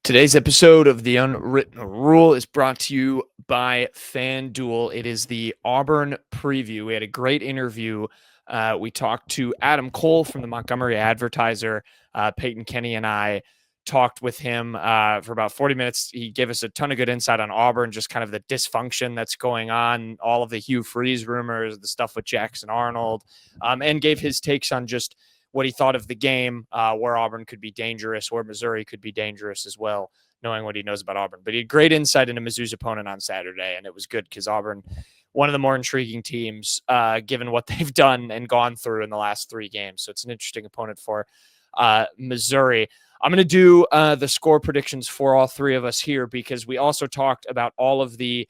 Today's episode of The Unwritten Rule is brought to you by FanDuel. It is the Auburn preview. We had a great interview. We talked to Adam Cole from the Montgomery Advertiser. Payton, Kenny, and I talked with him for about 40 minutes. He gave us a ton of good insight on Auburn, just kind of the dysfunction that's going on, all of the Hugh Freeze rumors, the stuff with Jackson Arnold, and gave his takes on just what he thought of the game, where Auburn could be dangerous, where Missouri could be dangerous as well, knowing what he knows about Auburn. But he had great insight into Mizzou's opponent on Saturday, and it was good because Auburn, one of the more intriguing teams, given what they've done and gone through in the last three games. So it's an interesting opponent for Missouri. I'm going to do the score predictions for all three of us here because we also talked about all of the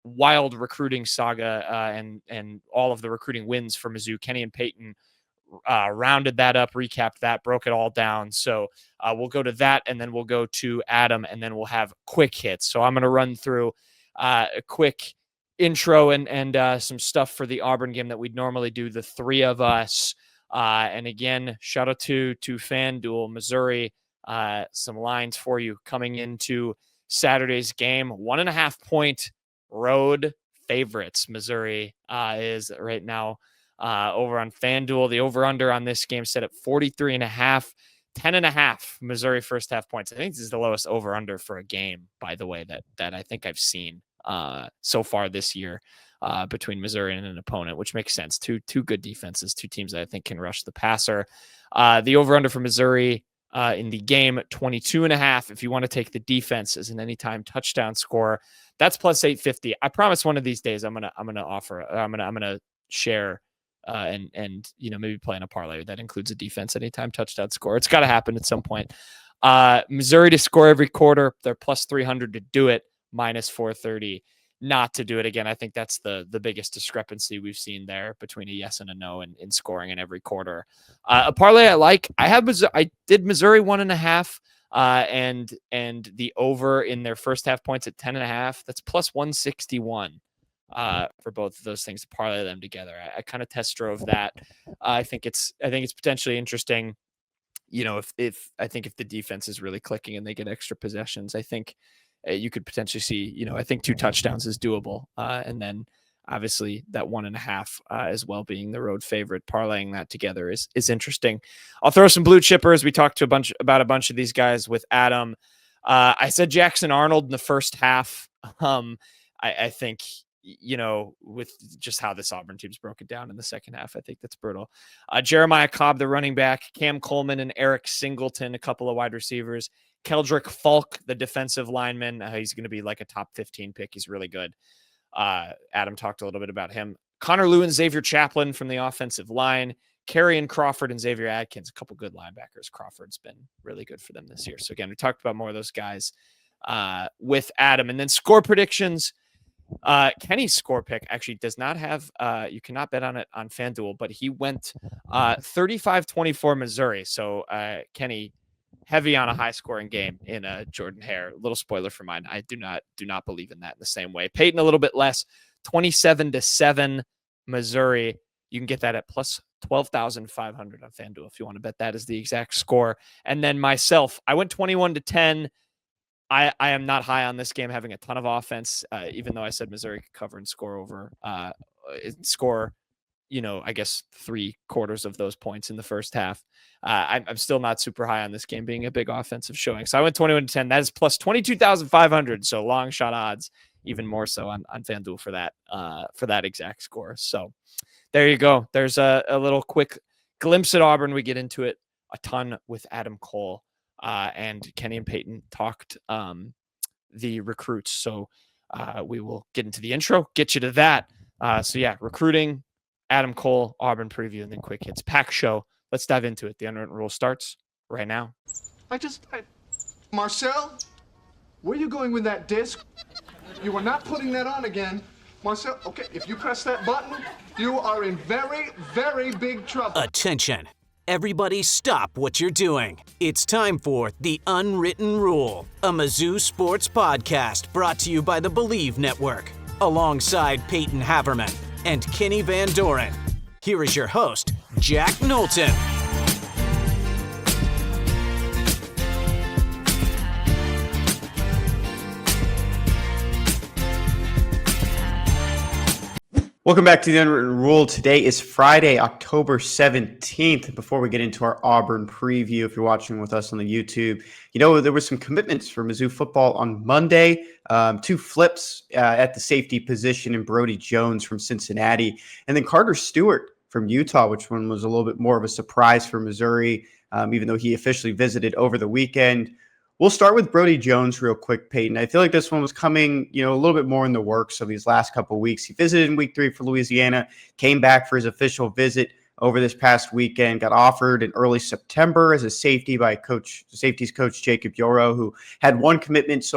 wild recruiting saga and all of the recruiting wins for Mizzou. Kenny and Payton rounded that up, recapped that, broke it all down. So we'll go to that, and then we'll go to Adam, and then we'll have quick hits. So I'm going to run through a quick intro and some stuff for the Auburn game that we'd normally do, the three of us. And again, shout out to FanDuel. Missouri, some lines for you coming into Saturday's game. 1.5-point road favorites. Missouri is right now over on FanDuel. The over-under on this game set at 43.5, 10.5 Missouri first half points. I think this is the lowest over-under for a game, by the way, that I think I've seen so far this year between Missouri and an opponent, which makes sense. Two good defenses, two teams that I think can rush the passer. The over-under for Missouri in the game, 22.5. If you want to take the defense as an anytime touchdown score, that's plus 850. I promise one of these days I'm gonna share and maybe play in a parlay that includes a defense anytime touchdown score. It's got to happen at some point. Missouri to score every quarter, they're plus 300 to do it, minus 430 not to do it. Again, I think that's the biggest discrepancy we've seen there between a yes and a no in scoring in every quarter. A parlay I like, I did Missouri 1.5 and the over in their first half points at 10.5. That's plus 161. For both of those things to parlay them together. I kind of test drove that. I think it's potentially interesting. If the defense is really clicking and they get extra possessions, I think you could potentially see, I think 2 touchdowns is doable. And then obviously that 1.5 as well being the road favorite, parlaying that together is interesting. I'll throw some blue chippers. We talked about a bunch of these guys with Adam. I said Jackson Arnold in the first half. I think, with just how this Auburn team's broken down in the second half, I think that's brutal. Jeremiah Cobb, the running back, Cam Coleman and Eric Singleton, a couple of wide receivers, Keldrick Falk, the defensive lineman. He's going to be like a top 15 pick. He's really good. Adam talked a little bit about him. Connor Lew and Xavier Chaplin from the offensive line, Kerryon Crawford and Xavier Adkins, a couple good linebackers. Crawford's been really good for them this year. So again, we talked about more of those guys with Adam. And then score predictions. Kenny's score pick actually does not have, you cannot bet on it on FanDuel, but he went 35-24 Missouri. So Kenny, heavy on a high scoring game in Jordan Hare. Little spoiler for mine. I do not believe in that in the same way. Payton a little bit less, 27-7 Missouri. You can get that at plus 12,500 on FanDuel if you want to bet that is the exact score. And then myself, I went 21-10. I am not high on this game having a ton of offense, even though I said Missouri could cover and score over, I guess 3/4 of those points in the first half. I'm still not super high on this game being a big offensive showing. So I went 21-10. That is plus 22,500. So long shot odds, even more so on FanDuel for that exact score. So there you go. There's a little quick glimpse at Auburn. We get into it a ton with Adam Cole. And Kenny and Payton talked the recruits. So we will get into the intro, get you to that. Recruiting, Adam Cole, Auburn preview, and then quick hits. Pack show. Let's dive into it. The Unwritten Rule starts right now. Marcel, where are you going with that disc? You are not putting that on again. Marcel, okay, if you press that button, you are in very, very big trouble. Attention. Everybody stop what you're doing. It's time for The Unwritten Rule, a Mizzou sports podcast brought to you by the Believe Network, alongside Payton Haverman and Kenny Van Doren. Here is your host, Jack Knowlton. Welcome back to the Unwritten Rule. Today is Friday, October 17th. Before we get into our Auburn preview, if you're watching with us on the YouTube, there were some commitments for Mizzou football on Monday. Two flips at the safety position in Brody Jones from Cincinnati, and then Carter Stewart from Utah, which one was a little bit more of a surprise for Missouri, even though he officially visited over the weekend. We'll start with Brody Jones real quick, Payton. I feel like this one was coming, a little bit more in the works of these last couple of weeks. He visited in week 3 for Louisiana, came back for his official visit over this past weekend, got offered in early September as a safety by safeties coach Jacob Yoro, who had one commitment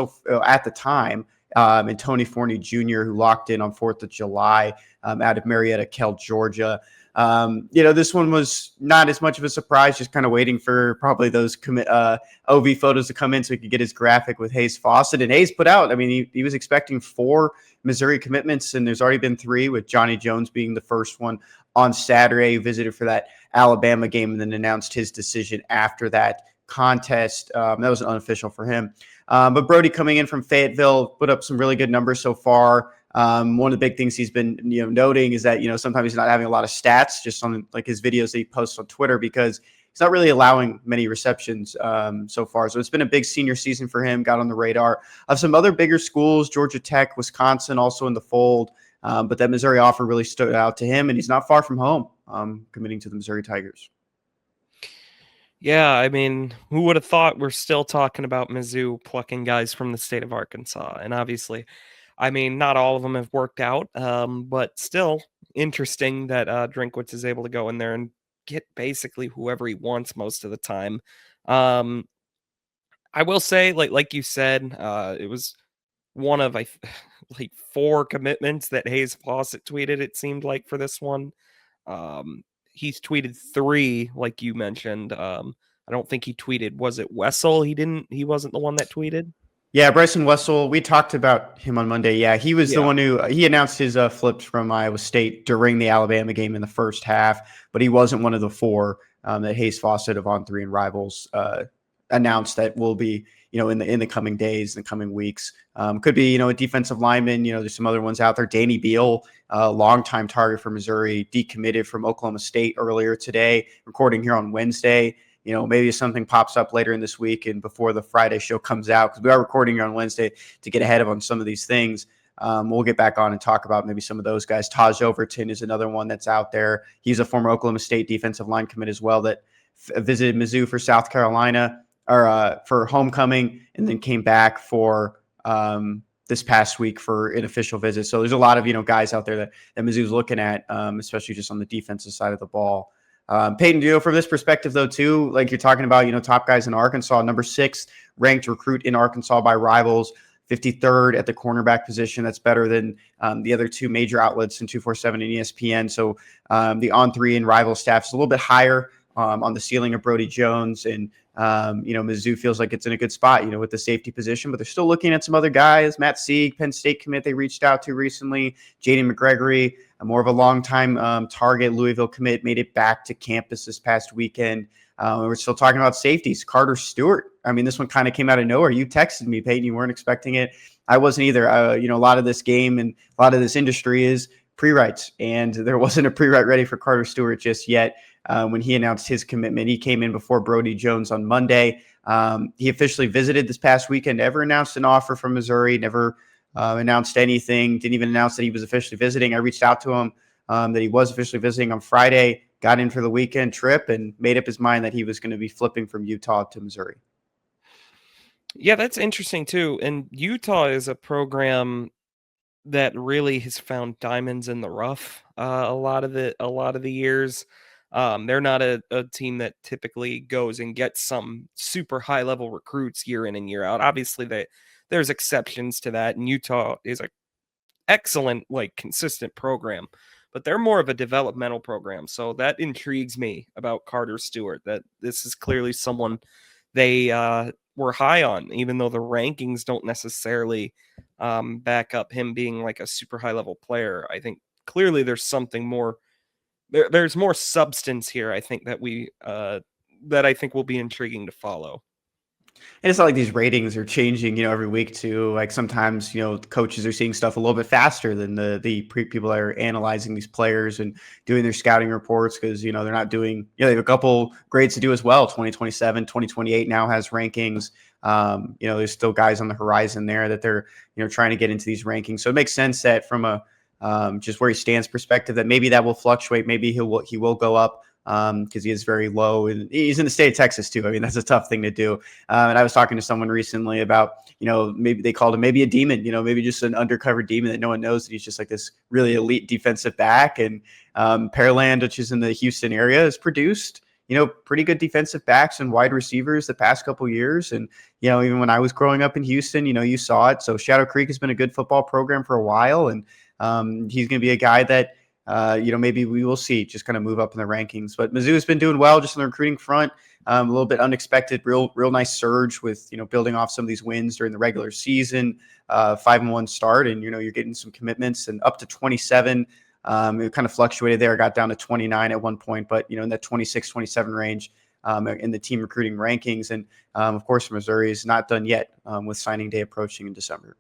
at the time, and Tony Forney Jr., who locked in on 4th of July out of Marietta, Georgia. This one was not as much of a surprise, just kind of waiting for probably those OV photos to come in so he could get his graphic with Hayes Fawcett. And Hayes put out, he was expecting 4 Missouri commitments, and there's already been 3, with Johnny Jones being the first one on Saturday, who visited for that Alabama game and then announced his decision after that contest. That was unofficial for him. But Brody, coming in from Fayetteville, put up some really good numbers so far. One of the big things he's been noting is that sometimes he's not having a lot of stats just on like his videos that he posts on Twitter, because he's not really allowing many receptions so far. So it's been a big senior season for him. Got on the radar of some other bigger schools, Georgia Tech, Wisconsin, also in the fold. But that Missouri offer really stood out to him, and he's not far from home, committing to the Missouri Tigers. Yeah, who would have thought we're still talking about Mizzou plucking guys from the state of Arkansas? And obviously, not all of them have worked out, but still interesting that Drinkwitz is able to go in there and get basically whoever he wants most of the time. I will say, like you said, it was one of 4 commitments that Hayes Fawcett tweeted, it seemed like, for this one. He's tweeted 3, like you mentioned. I don't think he tweeted. Was it Wessel? He wasn't the one that tweeted. Yeah, Bryson Wessel. We talked about him on Monday. Yeah, he was the one who he announced his flips from Iowa State during the Alabama game in the first half, but he wasn't one of the 4 that Hayes Fawcett of On3 and Rivals announced that will be in the coming days, in the coming weeks. Could be a defensive lineman. There's some other ones out there. Danny Beal, longtime target for Missouri, decommitted from Oklahoma State earlier today. Recording here on Wednesday. Maybe something pops up later in this week and before the Friday show comes out, because we are recording here on Wednesday to get ahead of on some of these things. We'll get back on and talk about maybe some of those guys. Taj Overton is another one that's out there. He's a former Oklahoma State defensive line commit as well that visited Mizzou for South Carolina, or for homecoming, and then came back for this past week for an official visit. So there's a lot of guys out there that Mizzou's looking at, especially just on the defensive side of the ball. Payton, from this perspective, though, too, like you're talking about, top guys in Arkansas, number 6 ranked recruit in Arkansas by Rivals, 53rd at the cornerback position. That's better than the other 2 major outlets in 247 and ESPN. So the On3 and Rival staff is a little bit higher on the ceiling of Brody Jones. And, Mizzou feels like it's in a good spot, with the safety position, but they're still looking at some other guys. Matt Sieg, Penn State commit they reached out to recently. Jaden McGregory, more of a long-time target. Louisville commit, made it back to campus this past weekend. We're still talking about safeties. Carter Stewart. This one kind of came out of nowhere. You texted me, Peyton. You weren't expecting it. I wasn't either. A lot of this game and a lot of this industry is pre-writes, and there wasn't a pre-write ready for Carter Stewart just yet. When he announced his commitment, he came in before Brody Jones on Monday. He officially visited this past weekend, never announced an offer from Missouri, never announced anything, didn't even announce that he was officially visiting. I reached out to him that he was officially visiting on Friday, got in for the weekend trip, and made up his mind that he was going to be flipping from Utah to Missouri. Yeah, that's interesting too. And Utah is a program that really has found diamonds in the rough a lot of the years. They're not a team that typically goes and gets some super high level recruits year in and year out. Obviously, there's exceptions to that, and Utah is a excellent, consistent program, but they're more of a developmental program. So that intrigues me about Carter Stewart, that this is clearly someone they were high on, even though the rankings don't necessarily back up him being like a super high level player. I think clearly there's something more. There's more substance here. I think that I think will be intriguing to follow. And it's not like these ratings are changing, every week too. Like sometimes, the coaches are seeing stuff a little bit faster than the people that are analyzing these players and doing their scouting reports because, they're not doing, they have a couple grades to do as well. 2027, 2028 now has rankings. There's still guys on the horizon there that they're, trying to get into these rankings. So it makes sense that from a just where he stands perspective that maybe that will fluctuate. Maybe he will go up. Because he is very low and he's in the state of Texas too. I mean, that's a tough thing to do. And I was talking to someone recently about, maybe they called him maybe a demon, maybe just an undercover demon that no one knows that he's just like this really elite defensive back. And Pearland, which is in the Houston area, has produced, pretty good defensive backs and wide receivers the past couple years. And, even when I was growing up in Houston, you saw it. So Shadow Creek has been a good football program for a while. And he's going to be a guy that, maybe we will see just kind of move up in the rankings. But Mizzou has been doing well just on the recruiting front. A little bit unexpected, real nice surge with, building off some of these wins during the regular season, 5-1 start. And, you're getting some commitments and up to 27. It kind of fluctuated there, got down to 29 at one point, but, in that 26, 27 range in the team recruiting rankings. And, of course, Missouri is not done yet with signing day approaching in December.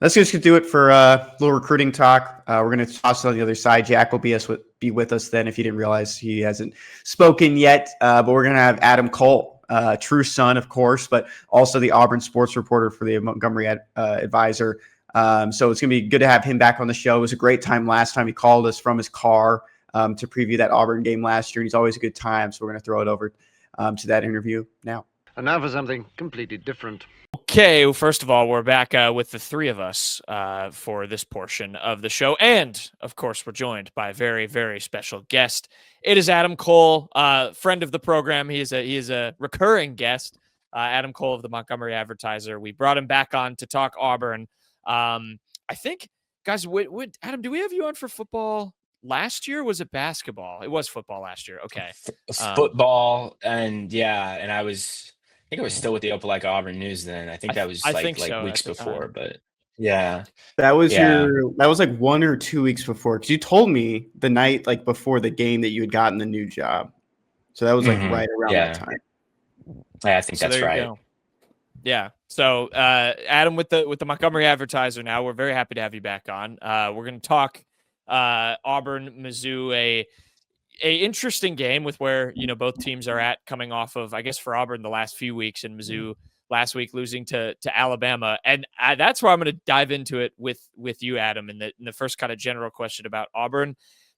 Let's just do it for a little recruiting talk. We're going to toss it on the other side. Jack will be with us then if you didn't realize he hasn't spoken yet. But we're going to have Adam Cole, true son, of course, but also the Auburn sports reporter for the Montgomery Advertiser. So it's going to be good to have him back on the show. It was a great time last time. He called us from his car to preview that Auburn game last year. And he's always a good time. So we're going to throw it over to that interview now. And now for something completely different. Okay, well, first of all, we're back with the three of us for this portion of the show. And, of course, we're joined by a very, very special guest. It is Adam Cole, friend of the program. He is a recurring guest, Adam Cole of the Montgomery Advertiser. We brought him back on to talk Auburn. I think, guys, Adam, do we have you on for football last year? Or was it basketball? It was football last year. Okay. Football, and I think I was still with the Opelika Auburn News then. I think that was like weeks before, but yeah. That was like 1 or 2 weeks before. Because you told me the night like before the game that you had gotten the new job. So that was like right around that time. Yeah, I think that's right. Yeah. So Adam with the Montgomery Advertiser now. We're very happy to have you back on. We're going to talk Auburn, Mizzou, a interesting game with where, both teams are at coming off of, I guess, for Auburn, the last few weeks, and Mizzou last week losing to Alabama. And that's where I'm going to dive into it with you, Adam, in the first kind of general question about Auburn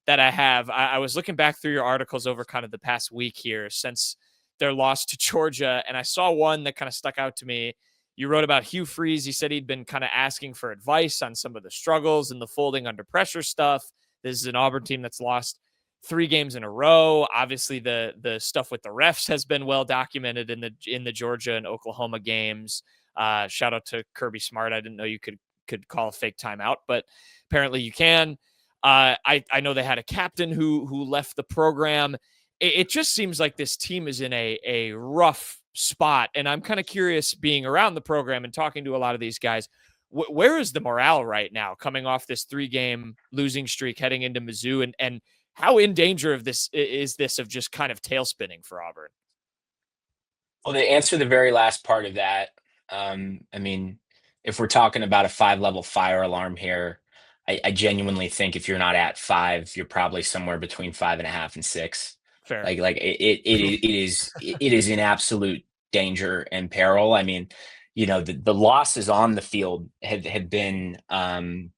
that I have. I was looking back through your articles over kind of the past week here since their loss to Georgia, and I saw one that kind of stuck out to me. You wrote about Hugh Freeze. He said he'd been kind of asking for advice on some of the struggles and the folding under pressure stuff. This is an Auburn team that's lost 3 games in a row. Obviously, the stuff with the refs has been well documented in the Georgia and Oklahoma games. Shout out to Kirby Smart. I didn't know you could call a fake timeout, but apparently you can. I know they had a captain who left the program. It just seems like this team is in a rough spot, and I'm kind of curious, being around the program and talking to a lot of these guys, where is the morale right now coming off this 3-game losing streak heading into Mizzou, and how in danger of this of just kind of tail spinning for Auburn? Well, to answer the very last part of that, if we're talking about a 5-level fire alarm here, I genuinely think if you're not at 5, you're probably somewhere between 5.5 and 6. Fair. It is in absolute danger and peril. The losses on the field have been, I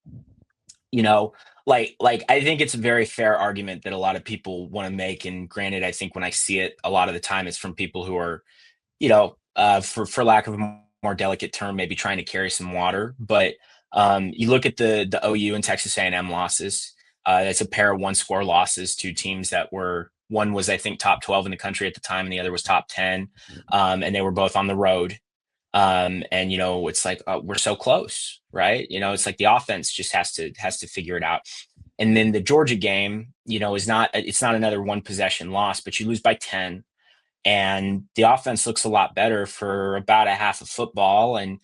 think it's a very fair argument that a lot of people want to make. And granted, I think when I see it, a lot of the time it's from people who are, for lack of a more delicate term, maybe trying to carry some water. But you look at the OU and Texas A&M losses. It's a pair of 1-score losses to teams that were, one was, I think, top 12 in the country at the time, and the other was top 10. And they were both on the road. It's like, we're so close, right? It's like the offense just has to figure it out. And then the Georgia game, it's not another 1 possession loss, but you lose by 10, and the offense looks a lot better for about a half of football. And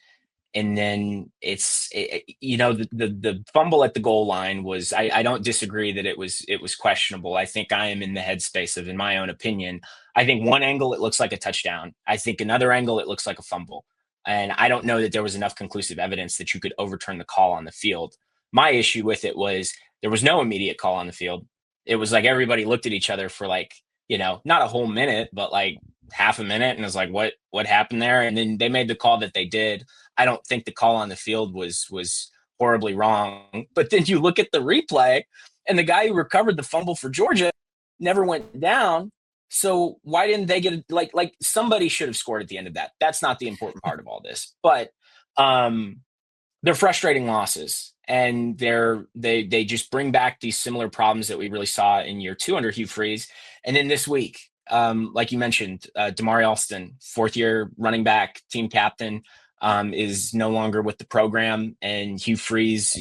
And then the fumble at the goal line was, I don't disagree that it was questionable. I think I am in the headspace of, in my own opinion, I think one angle it looks like a touchdown. I think another angle it looks like a fumble. And I don't know that there was enough conclusive evidence that you could overturn the call on the field. My issue with it was there was no immediate call on the field. It was like everybody looked at each other for like, not a whole minute, but like half a minute. And it was like, what happened there? And then they made the call that they did. I don't think the call on the field was horribly wrong. But then you look at the replay, and the guy who recovered the fumble for Georgia never went down. So why didn't they get like somebody should have scored at the end of that? That's not the important part of all this. But they're frustrating losses, and they just bring back these similar problems that we really saw in year 2 under Hugh Freeze. And then this week, like you mentioned, Damari Alston, 4th-year running back, team captain, is no longer with the program. And Hugh Freeze,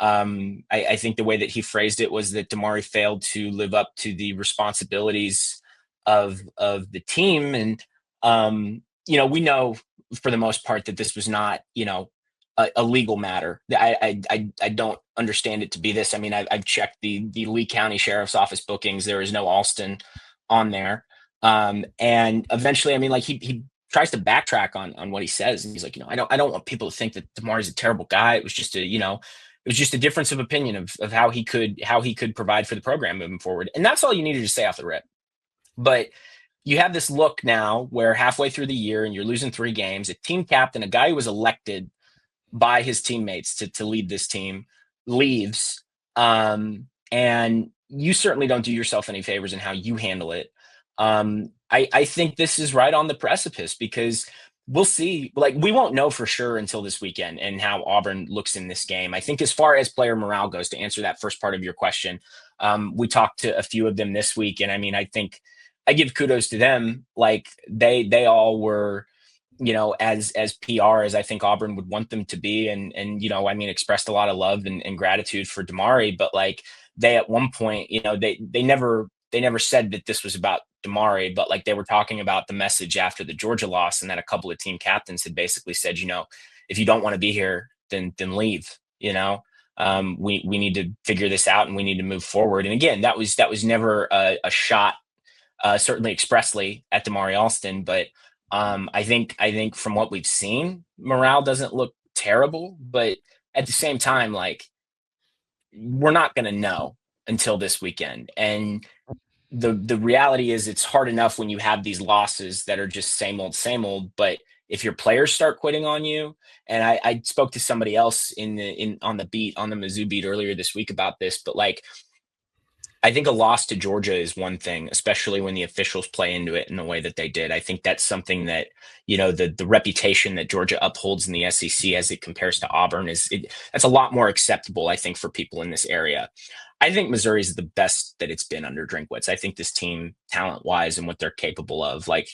I think the way that he phrased it was that Damari failed to live up to the responsibilities of the team. And, we know for the most part that this was not, a legal matter. I don't understand it to be this. I mean, I've checked the Lee County Sheriff's Office bookings. There is no Alston on there. And eventually, I mean, like he tries to backtrack on what he says. And he's like, I don't want people to think that Damari's a terrible guy. It was just a difference of opinion of how he could provide for the program moving forward. And that's all you needed to say off the rip. But you have this look now where halfway through the year and you're losing 3 games, a team captain, a guy who was elected by his teammates to lead this team, leaves. And you certainly don't do yourself any favors in how you handle it. I think this is right on the precipice, because we'll see. Like, we won't know for sure until this weekend and how Auburn looks in this game. I think as far as player morale goes, to answer that first part of your question, we talked to a few of them this week. And I mean, I think I give kudos to them. Like they all were, as PR as I think Auburn would want them to be. And I mean, expressed a lot of love and gratitude for Damari, but like they, at one point, they never said that this was about Damari, but like they were talking about the message after the Georgia loss, and that a couple of team captains had basically said, if you don't want to be here, then leave. We need to figure this out, and we need to move forward. And again, that was never a shot, certainly expressly at Damari Alston, but I think from what we've seen, morale doesn't look terrible. But at the same time, like, we're not going to know until this weekend. And the reality is, it's hard enough when you have these losses that are just same old, but if your players start quitting on you, and I spoke to somebody else on the Mizzou beat earlier this week about this, but like, I think a loss to Georgia is one thing, especially when the officials play into it in the way that they did. I think that's something that, the reputation that Georgia upholds in the SEC as it compares to Auburn that's a lot more acceptable, I think, for people in this area. I think Missouri is the best that it's been under Drinkwitz. I think this team, talent-wise, and what they're capable of, I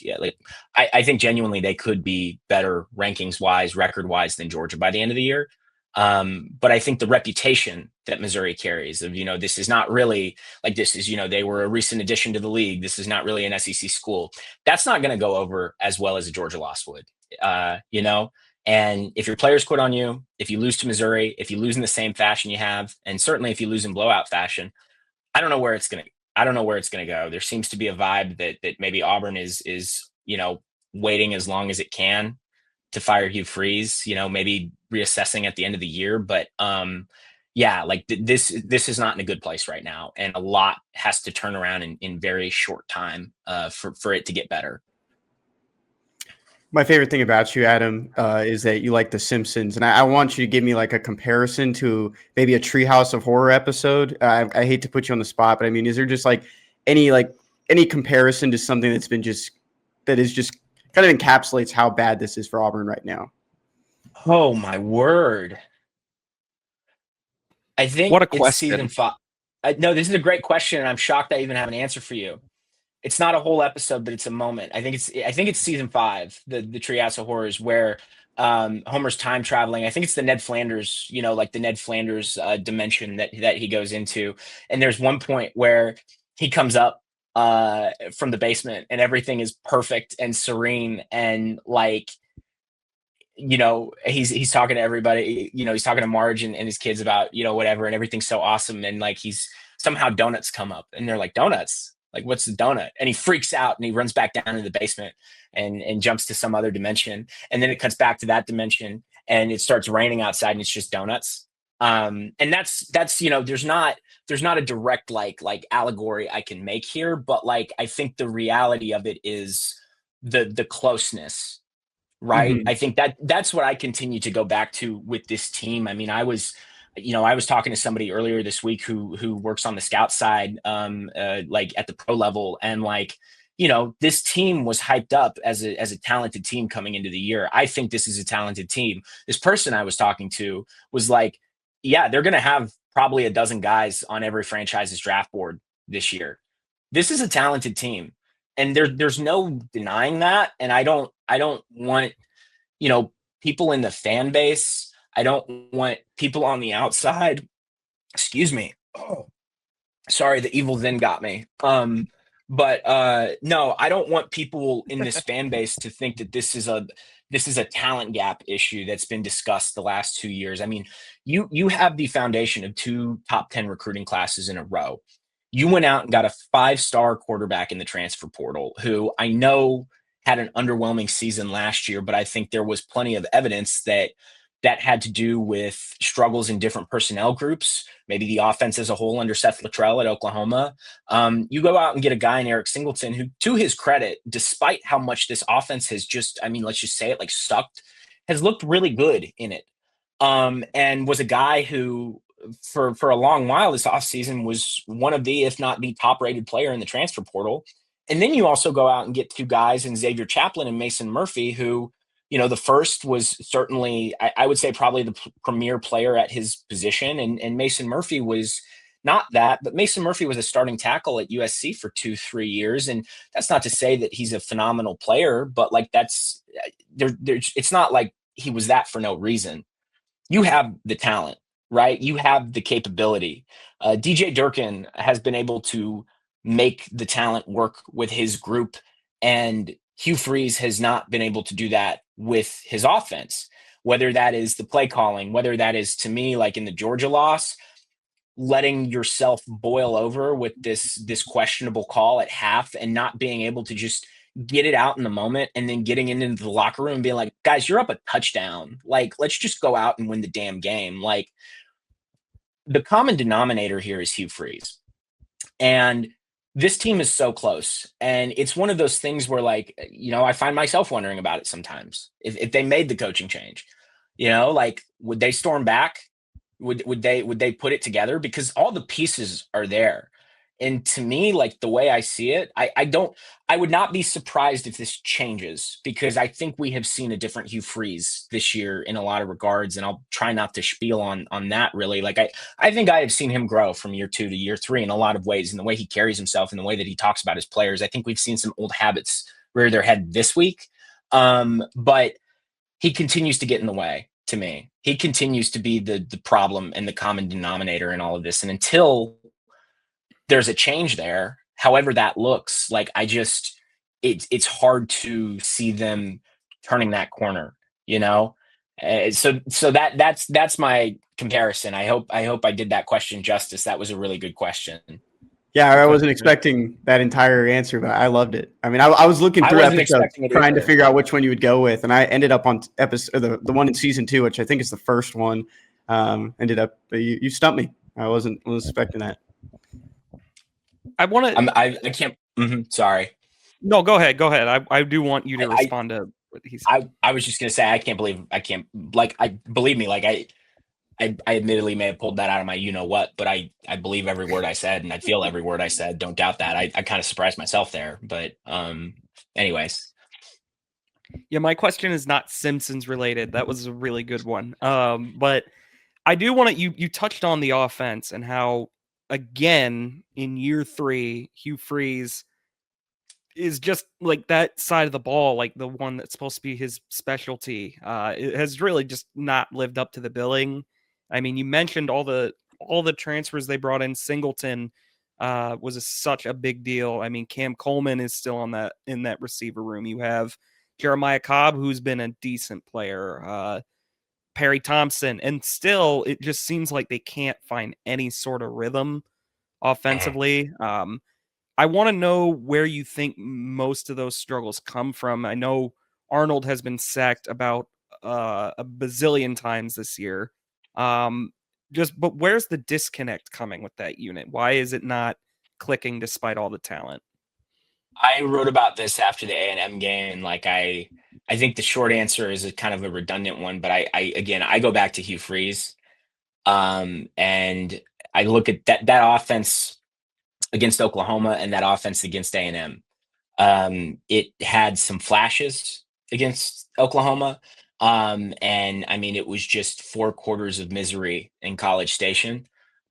think genuinely they could be better rankings-wise, record-wise than Georgia by the end of the year. But I think the reputation that Missouri carries of, this is not really like, this is, they were a recent addition to the league. This is not really an SEC school. That's not going to go over as well as a Georgia loss would, and if your players quit on you, if you lose to Missouri, if you lose in the same fashion you have, and certainly if you lose in blowout fashion, I don't know where it's going to go. There seems to be a vibe that maybe Auburn is, waiting as long as it can to fire Hugh Freeze, maybe reassessing at the end of the year. But this is not in a good place right now. And a lot has to turn around in very short time for it to get better. My favorite thing about you, Adam, is that you like The Simpsons. And I want you to give me like a comparison to maybe a Treehouse of Horror episode. I hate to put you on the spot, but I mean, is there just like any comparison to something that just kind of encapsulates how bad this is for Auburn right now? Oh my word. I think what a it's question. Season 5. No, this is a great question, and I'm shocked I even have an answer for you. It's not a whole episode, but it's a moment. I think it's Season 5, the Treehouse of Horrors, where Homer's time traveling. I think it's the Ned Flanders, the Ned Flanders dimension that he goes into. And there's one point where he comes up from the basement and everything is perfect and serene, and like he's talking to everybody, he's talking to Marge and his kids about, whatever, and everything's so awesome. And like, he's somehow donuts come up and they're like, donuts, like, what's the donut? And he freaks out and he runs back down into the basement and jumps to some other dimension. And then it cuts back to that dimension and it starts raining outside and it's just donuts. And that's, there's not a direct, like allegory I can make here, but like, I think the reality of it is the closeness. Right. Mhm. I think that's what I continue to go back to with this team. I mean, I was talking to somebody earlier this week who works on the scout side, like at the pro level, and like, this team was hyped up as a talented team coming into the year. I think this is a talented team. This person I was talking to was like, yeah, they're going to have probably a dozen guys on every franchise's draft board this year. This is a talented team. And there's no denying that. And I don't want, people in the fan base. I don't want people on the outside. Excuse me. Oh, sorry. The evil then got me. But no, I don't want people in this fan base to think that this is a talent gap issue that's been discussed the last 2 years. I mean, you have the foundation of 2 top 10 recruiting classes in a row. You went out and got a 5-star quarterback in the transfer portal who I know had an underwhelming season last year, but I think there was plenty of evidence that had to do with struggles in different personnel groups, maybe the offense as a whole under Seth Luttrell at Oklahoma. You go out and get a guy in Eric Singleton who, to his credit, despite how much this offense has just, let's just say it, like sucked, has looked really good in it. And was a guy who, for a long while this offseason, was one of the, if not the top rated player in the transfer portal. And then you also go out and get 2 guys in Xavier Chaplin and Mason Murphy, who, the first was certainly, I would say, probably the premier player at his position. And Mason Murphy was not that, but Mason Murphy was a starting tackle at USC for 2-3 years. And that's not to say that he's a phenomenal player, but like it's not like he was that for no reason. You have the talent, right? You have the capability. DJ Durkin has been able to make the talent work with his group, and Hugh Freeze has not been able to do that with his offense, whether that is the play calling, whether that is, to me, like in the Georgia loss, letting yourself boil over with this questionable call at half and not being able to just get it out in the moment, and then getting into the locker room and being like, guys, you're up a touchdown. Like, let's just go out and win the damn game. Like, the common denominator here is Hugh Freeze. And this team is so close. And it's one of those things where, like, I find myself wondering about it sometimes. If they made the coaching change, like, would they storm back? Would they put it together? Because all the pieces are there. And to me, like, the way I see it, I would not be surprised if this changes, because I think we have seen a different Hugh Freeze this year in a lot of regards. And I'll try not to spiel on that, really. Like, I think I have seen him grow from year 2 to year 3 in a lot of ways, in the way he carries himself and the way that he talks about his players. I think we've seen some old habits rear their head this week. But he continues to get in the way, to me. He continues to be the problem and the common denominator in all of this. And until there's a change there, however that looks, like, it's hard to see them turning that corner, so that's my comparison. I hope I did that question justice. That was a really good question. Yeah, I wasn't expecting that entire answer, but I loved it. I mean, I was looking through episodes trying to figure out which one you would go with, and I ended up on episode the one in season 2, which I think is the first one. Ended up you stumped me. I wasn't expecting that. I want to. I can't. Sorry. No, go ahead. I do want you to respond to what he said. I was just gonna say, I believe me, like, I admittedly may have pulled that out of my what, but I believe every word I said, and I feel every word I said. Don't doubt that. I kind of surprised myself there, but anyways. Yeah, my question is not Simpsons related. That was a really good one. But I do want to. You touched on the offense and how, again, in year 3, Hugh Freeze is just like that side of the ball, like the one that's supposed to be his specialty. It has really just not lived up to the billing. I mean, you mentioned all the transfers they brought in. Singleton was such a big deal. I mean, Cam Coleman is still in that receiver room. You have Jeremiah Cobb, who's been a decent player, Perry Thompson, and still it just seems like they can't find any sort of rhythm offensively. I want to know where you think most of those struggles come from. I know Arnold has been sacked about a bazillion times this year. But where's the disconnect coming with that unit? Why is it not clicking despite all the talent? I wrote about this after the A&M game, and I think the short answer is a kind of a redundant one, but I go back to Hugh Freeze, and I look at that offense against Oklahoma and that offense against A&M. It had some flashes against Oklahoma, and I mean it was just 4 quarters of misery in College Station.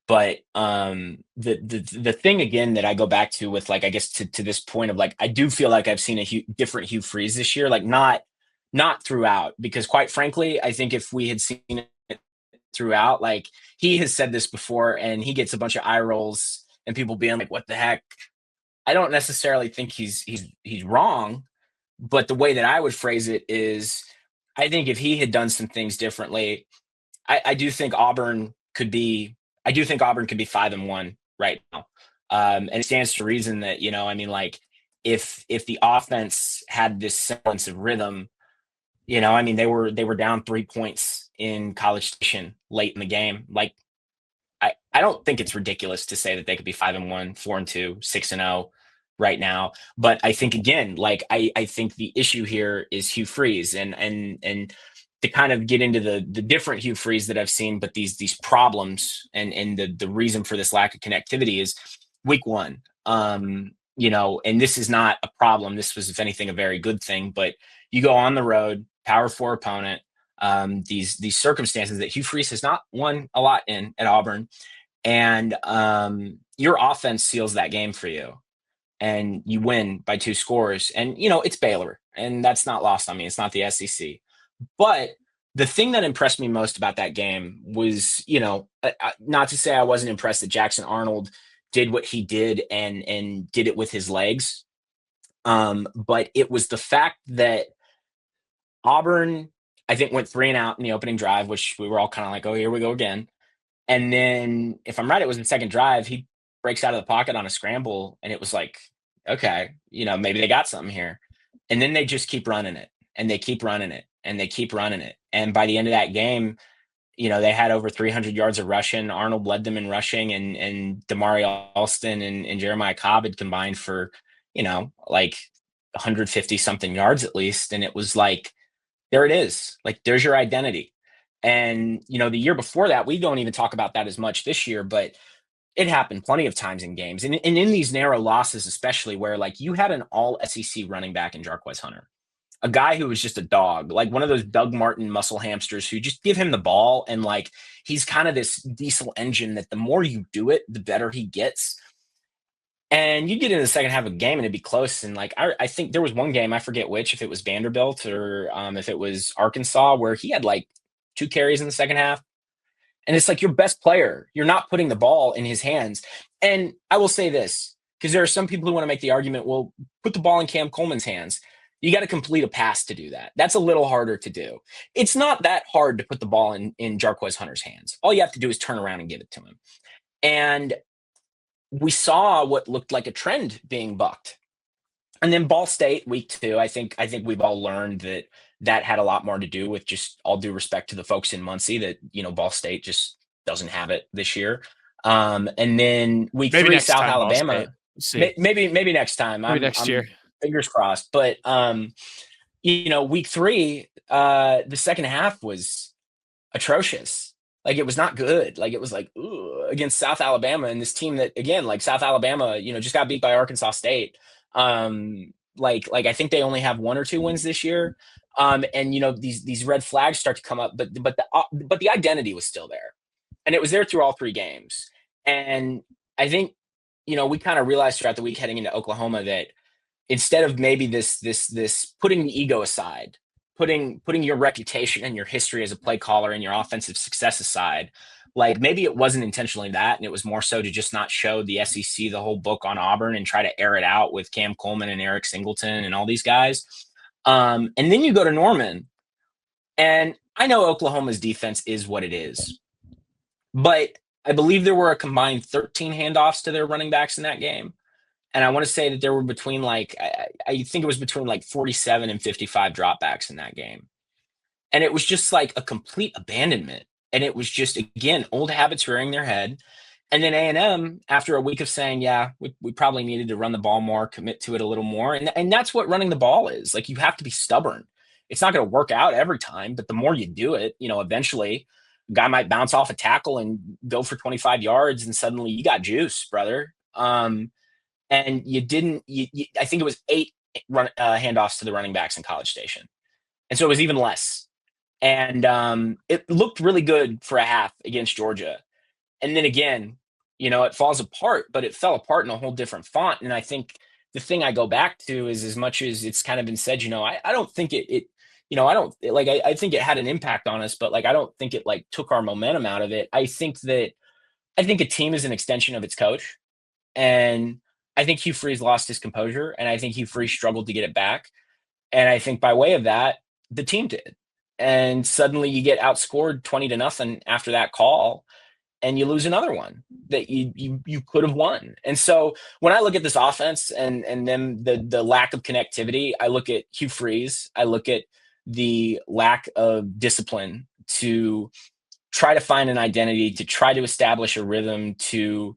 But the thing again that I go back to with I guess to this point of I do feel like I've seen a different Hugh Freeze this year, not throughout, because quite frankly, I think if we had seen it throughout, he has said this before, and he gets a bunch of eye rolls and people being like, "What the heck?" I don't necessarily think he's wrong, but the way that I would phrase it is, I think if he had done some things differently, I do think Auburn could be. I do think Auburn could be 5-1 right now, and it stands to reason that if the offense had this semblance of rhythm, they were down 3 points in College Station late in the game. I don't think it's ridiculous to say that they could be 5-1, 4-2, 6-0 right now. But I think again, I think the issue here is Hugh Freeze, and to kind of get into the different Hugh Freeze that I've seen, but these problems and the reason for this lack of connectivity is week 1. And this is not a problem. This was, if anything, a very good thing. But you go on the road, Power 4 opponent, these circumstances that Hugh Freeze has not won a lot in at Auburn, and your offense seals that game for you, and you win by 2 scores. And it's Baylor, and that's not lost on me. It's not the SEC. But the thing that impressed me most about that game was, not to say I wasn't impressed that Jackson Arnold did what he did and did it with his legs. But it was the fact that Auburn, I think, went 3 and out in the opening drive, which we were all kind of like, oh, here we go again. And then, if I'm right, it was the second drive. He breaks out of the pocket on a scramble, and it was like, okay, maybe they got something here. And then they just keep running it, and they keep running it, and they keep running it. And by the end of that game, they had over 300 yards of rushing. Arnold led them in rushing, and Damari Alston and Jeremiah Cobb had combined for, 150 something yards at least. And it was like, there it is. There's your identity. And, the year before that, we don't even talk about that as much this year, but it happened plenty of times in games. And in these narrow losses, especially where you had an all SEC running back in Jarquez Hunter, a guy who was just a dog, one of those Doug Martin muscle hamsters who just give him the ball. And he's kind of this diesel engine that the more you do it, the better he gets. And you get into the second half of the game and it'd be close. And I think there was one game, I forget which, if it was Vanderbilt or if it was Arkansas, where he had 2 carries in the second half. And it's your best player. You're not putting the ball in his hands. And I will say this, because there are some people who want to make the argument, well, put the ball in Cam Coleman's hands. You got to complete a pass to do that. That's a little harder to do. It's not that hard to put the ball in Jarquez Hunter's hands. All you have to do is turn around and give it to him. And we saw what looked like a trend being bucked. And then Ball State, week 2, I think we've all learned that had a lot more to do with, just all due respect to the folks in Muncie, that, Ball State just doesn't have it this year. And then week 3, South Alabama. Maybe next time. Maybe next year. Fingers crossed. But, week 3, the second half was atrocious. It was not good. It was against South Alabama, and this team that, again, South Alabama, just got beat by Arkansas State. I think they only have 1 or 2 wins this year. And these red flags start to come up, but the identity was still there, and it was there through all 3 games. And I think, we kind of realized throughout the week heading into Oklahoma that instead of maybe this putting the ego aside, putting your reputation and your history as a play caller and your offensive success aside, maybe it wasn't intentionally that, and it was more so to just not show the SEC the whole book on Auburn and try to air it out with Cam Coleman and Eric Singleton and all these guys. And then you go to Norman, and I know Oklahoma's defense is what it is, but I believe there were a combined 13 handoffs to their running backs in that game. And I want to say that there were between I think it was between like 47 and 55 dropbacks in that game. And it was just like a complete abandonment. And it was just, again, old habits rearing their head. And then A&M, after a week of saying, yeah, we probably needed to run the ball more, commit to it a little more. And that's what running the ball is. Like, you have to be stubborn. It's not going to work out every time, but the more you do it, eventually a guy might bounce off a tackle and go for 25 yards, and suddenly you got juice, brother. And you didn't, I think it was 8 handoffs to the running backs in College Station. And so it was even less. And it looked really good for a half against Georgia. And then again, it falls apart, but it fell apart in a whole different font. And I think the thing I go back to is, as much as it's kind of been said, I don't think I think it had an impact on us, but I don't think it took our momentum out of it. I think a team is an extension of its coach. And I think Hugh Freeze lost his composure, and I think Hugh Freeze struggled to get it back. And I think by way of that, the team did. And suddenly you get outscored 20-0 after that call, and you lose another one that you could have won. And so when I look at this offense and then the lack of connectivity, I look at Hugh Freeze, I look at the lack of discipline to try to find an identity, to try to establish a rhythm, to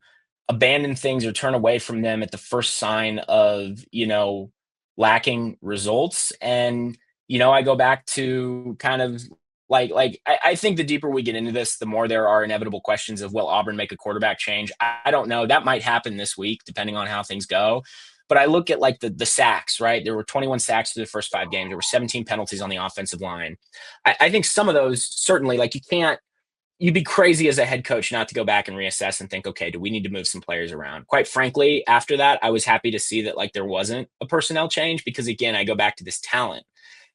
abandon things or turn away from them at the first sign of, lacking results. And, I go back to kind of I think the deeper we get into this, the more there are inevitable questions of, will Auburn make a quarterback change? I don't know. That might happen this week, depending on how things go. But I look at the sacks, right? There were 21 sacks through the first 5 games. There were 17 penalties on the offensive line. I think some of those, certainly, you'd be crazy as a head coach not to go back and reassess and think, okay, do we need to move some players around? Quite frankly, after that, I was happy to see that there wasn't a personnel change, because again, I go back to this talent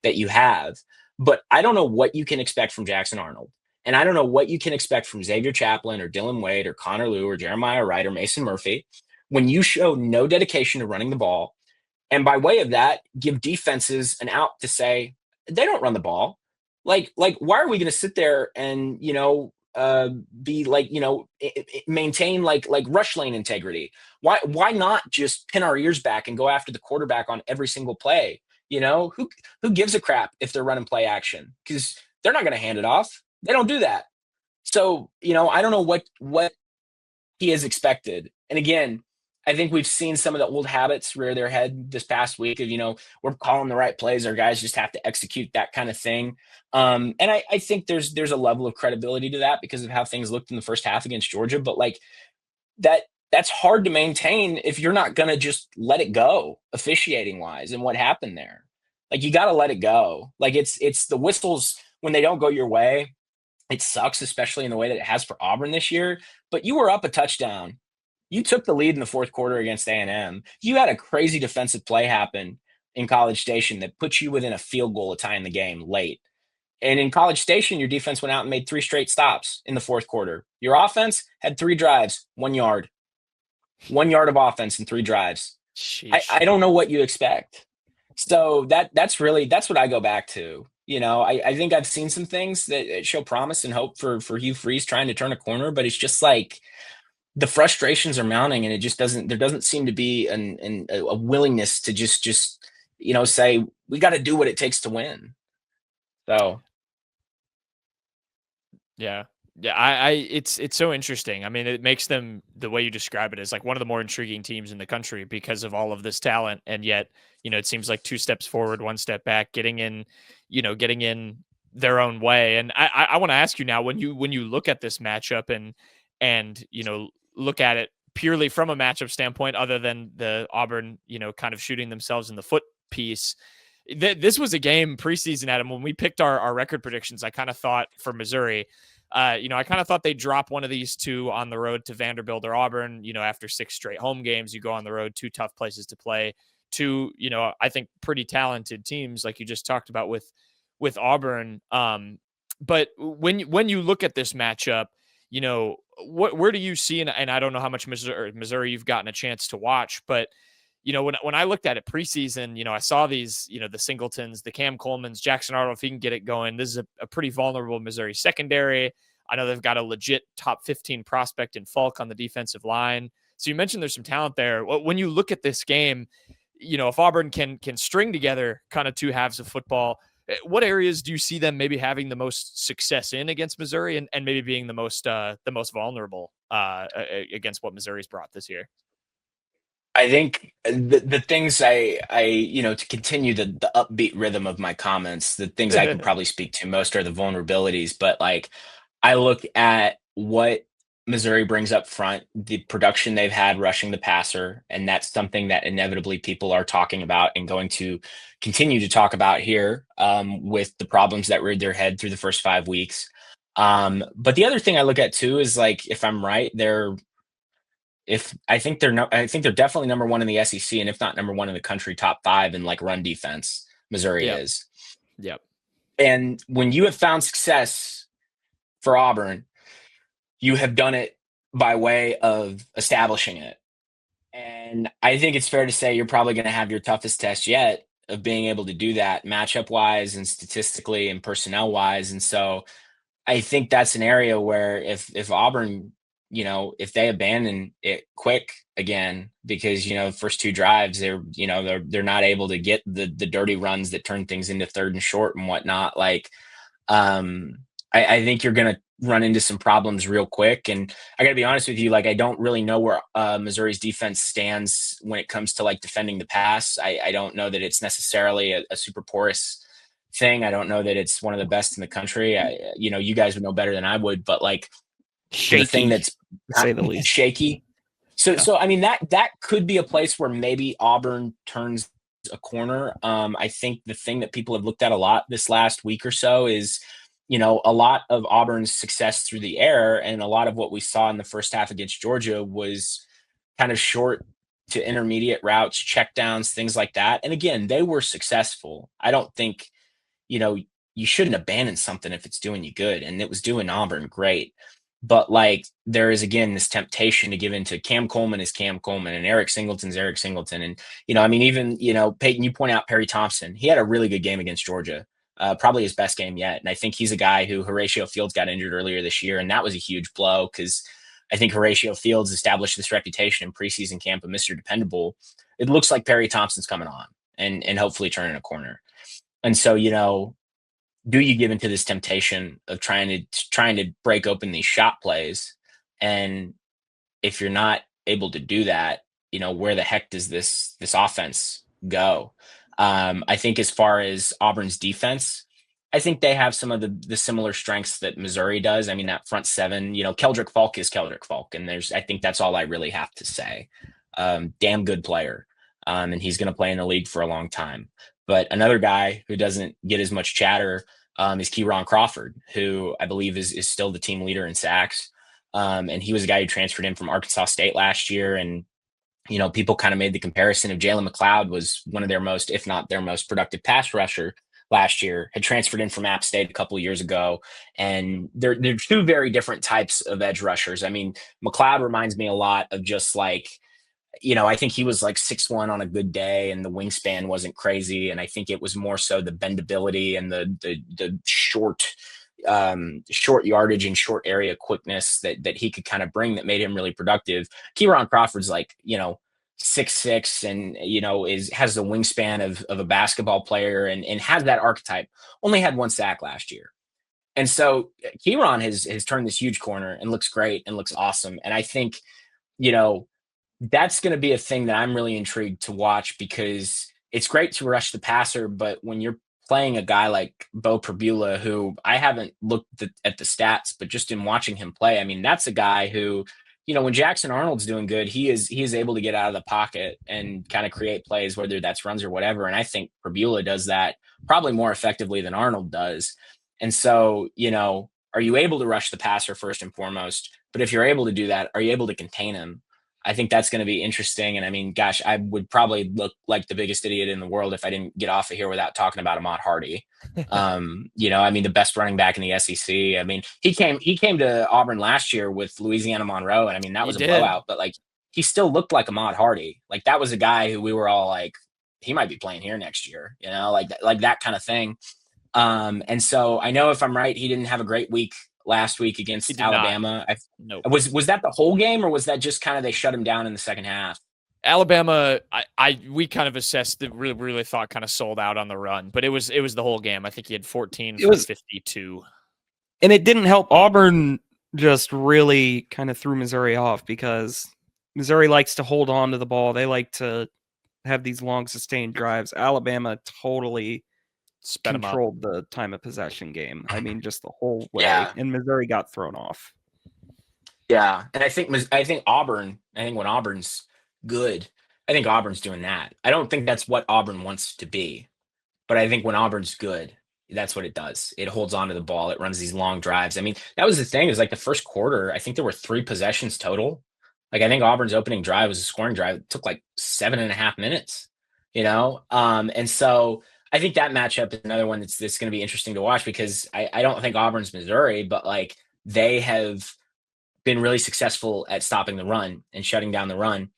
that you have. But I don't know what you can expect from Jackson Arnold. And I don't know what you can expect from Xavier Chaplin or Dylan Wade or Connor Liu or Jeremiah Wright or Mason Murphy when you show no dedication to running the ball. And by way of that, give defenses an out to say, they don't run the ball. Why are we going to sit there and, maintain rush lane integrity? Why not just pin our ears back and go after the quarterback on every single play? Who gives a crap if they're running play action? Because they're not going to hand it off. They don't do that. So, I don't know what he has expected. And again, I think we've seen some of the old habits rear their head this past week of, we're calling the right plays. Our guys just have to execute that kind of thing. And I think there's a level of credibility to that because of how things looked in the first half against Georgia. But that's hard to maintain if you're not going to just let it go officiating wise and what happened there. You got to let it go. It's the whistles when they don't go your way. It sucks, especially in the way that it has for Auburn this year. But you were up a touchdown. You took the lead in the fourth quarter against A&M. You had a crazy defensive play happen in College Station that put you within a field goal of tying the game late. And in College Station, your defense went out and made 3 straight stops in the fourth quarter. Your offense had 3 drives, 1 yard. 1 yard of offense in 3 drives. I don't know what you expect. So that's what I go back to. I think I've seen some things that show promise and hope for Hugh Freeze trying to turn a corner, but it's just the frustrations are mounting, and there doesn't seem to be a willingness to just say we got to do what it takes to win. So. Yeah. Yeah, it's so interesting. I mean, it makes them, the way you describe it, is one of the more intriguing teams in the country because of all of this talent. And yet, it seems like 2 steps forward, 1 step back, getting in their own way. And I want to ask you now, when you look at this matchup and look at it purely from a matchup standpoint, other than the Auburn, kind of shooting themselves in the foot piece, this was a game preseason, Adam, when we picked our record predictions. I kind of thought for Missouri, I kind of thought they'd drop one of these 2 on the road to Vanderbilt or Auburn. After 6 straight home games, you go on the road, 2 tough places to play, 2, I think pretty talented teams like you just talked about with Auburn. But when you look at this matchup, where do you see, and I don't know how much Missouri you've gotten a chance to watch, but when I looked at it preseason, I saw these, the Singletons, the Cam Colemans, Jackson Arnold, if he can get it going, this is a pretty vulnerable Missouri secondary. I know they've got a legit top 15 prospect in Falk on the defensive line. So you mentioned there's some talent there. When you look at this game, if Auburn can string together kind of two halves of football, what areas do you see them maybe having the most success in against Missouri and maybe being the most vulnerable against what Missouri's brought this year? I think the things I to continue the upbeat rhythm of my comments, the things I could probably speak to most are the vulnerabilities. But like, I look at what Missouri brings up front, the production they've had rushing the passer, and that's something that inevitably people are talking about and going to continue to talk about here with the problems that reared their head through the first 5 weeks. But the other thing I look at too is, like, if I'm right, I think they're definitely number one in the SEC, and if not number one in the country, top 5 in like run defense. Missouri is. Yep. And when you have found success for Auburn, you have done it by way of establishing it. And I think it's fair to say you're probably going to have your toughest test yet of being able to do that matchup wise and statistically and personnel wise. And so I think that's an area where if Auburn, if they abandon it quick again, because, first 2 drives, they're not able to get the dirty runs that turn things into 3rd and short and whatnot. Like, I think you're going to run into some problems real quick. And I got to be honest with you, like, I don't really know where Missouri's defense stands when it comes to like defending the pass. I don't know that it's necessarily a super porous thing. I don't know that it's one of the best in the country. You guys would know better than I would, but like, shaky, the thing that's to say the least. Shaky. So I mean, that could be a place where maybe Auburn turns a corner. I think the thing that people have looked at a lot this last week or so is, a lot of Auburn's success through the air, and a lot of what we saw in the first half against Georgia was kind of short to intermediate routes, checkdowns, things like that. And again, they were successful. I don't think, you shouldn't abandon something if it's doing you good, and it was doing Auburn great. But like, there is, again, this temptation to give into Cam Coleman is Cam Coleman and Eric Singleton's Eric Singleton. And, even, Payton, you point out Perry Thompson. He had a really good game against Georgia, probably his best game yet. And I think he's a guy who Horatio Fields got injured earlier this year. And that was a huge blow, because I think Horatio Fields established this reputation in preseason camp of Mr. Dependable. It looks like Perry Thompson's coming on and hopefully turning a corner. And so, do you give into this temptation of trying to break open these shot plays? And if you're not able to do that, where the heck does this offense go? I think as far as Auburn's defense, I think they have some of the similar strengths that Missouri does. I mean, that front 7, Keldrick Falk is Keldrick Falk. And I think that's all I really have to say. Damn good player. And he's going to play in the league for a long time. But another guy who doesn't get as much chatter is Keyron Crawford, who I believe is still the team leader in sacks. And he was a guy who transferred in from Arkansas State last year. And, people kind of made the comparison of Jalen McLeod was one of their most, if not their most productive pass rusher last year, had transferred in from App State a couple of years ago. And they're 2 very different types of edge rushers. I mean, McLeod reminds me a lot of just like, I think he was like 6'1" on a good day, and the wingspan wasn't crazy. And I think it was more so the bendability and the short yardage and short area quickness that he could kind of bring that made him really productive. Keyron Crawford's like, 6'6", and has the wingspan of a basketball player and has that archetype. Only had 1 sack last year. And so Keyron has turned this huge corner and looks great and looks awesome. And I think, that's going to be a thing that I'm really intrigued to watch, because it's great to rush the passer, but when you're playing a guy like Bo Prabula, who I haven't looked at the stats, but just in watching him play, I mean, that's a guy who, when Jackson Arnold's doing good, he is able to get out of the pocket and kind of create plays, whether that's runs or whatever. And I think Prabula does that probably more effectively than Arnold does. And so, are you able to rush the passer first and foremost? But if you're able to do that, are you able to contain him? I think that's going to be interesting. And I mean, gosh, I would probably look like the biggest idiot in the world if I didn't get off of here without talking about Ahmad Hardy. I mean, the best running back in the SEC. I mean, he came to Auburn last year with Louisiana Monroe, and I mean, that was a blowout, but like, he still looked like Ahmad Hardy. Like that was a guy who we were all like, he might be playing here next year, like that kind of thing. And so I know if I'm right, he didn't have a great week last week against Alabama. Nope. Was that the whole game, or was that just kind of they shut him down in the second half? Alabama, we kind of assessed that really thought kind of sold out on the run, but it was the whole game. I think he had 14 for 52. And it didn't help. Auburn just really kind of threw Missouri off because Missouri likes to hold on to the ball. They like to have these long sustained drives. Alabama totally controlled the time of possession game. I mean, just the whole way. Yeah. And Missouri got thrown off. Yeah. And I think Auburn, when Auburn's good, I think Auburn's doing that. I don't think that's what Auburn wants to be, but I think when Auburn's good, that's what it does. It holds on to the ball. It runs these long drives. I mean, that was the thing, is like the first quarter, I think there were 3 possessions total. Like I think Auburn's opening drive was a scoring drive. It took like 7.5 minutes, And so I think that matchup is another one that's going to be interesting to watch, because I don't think Auburn's Missouri, but like they have been really successful at stopping the run and shutting down the run.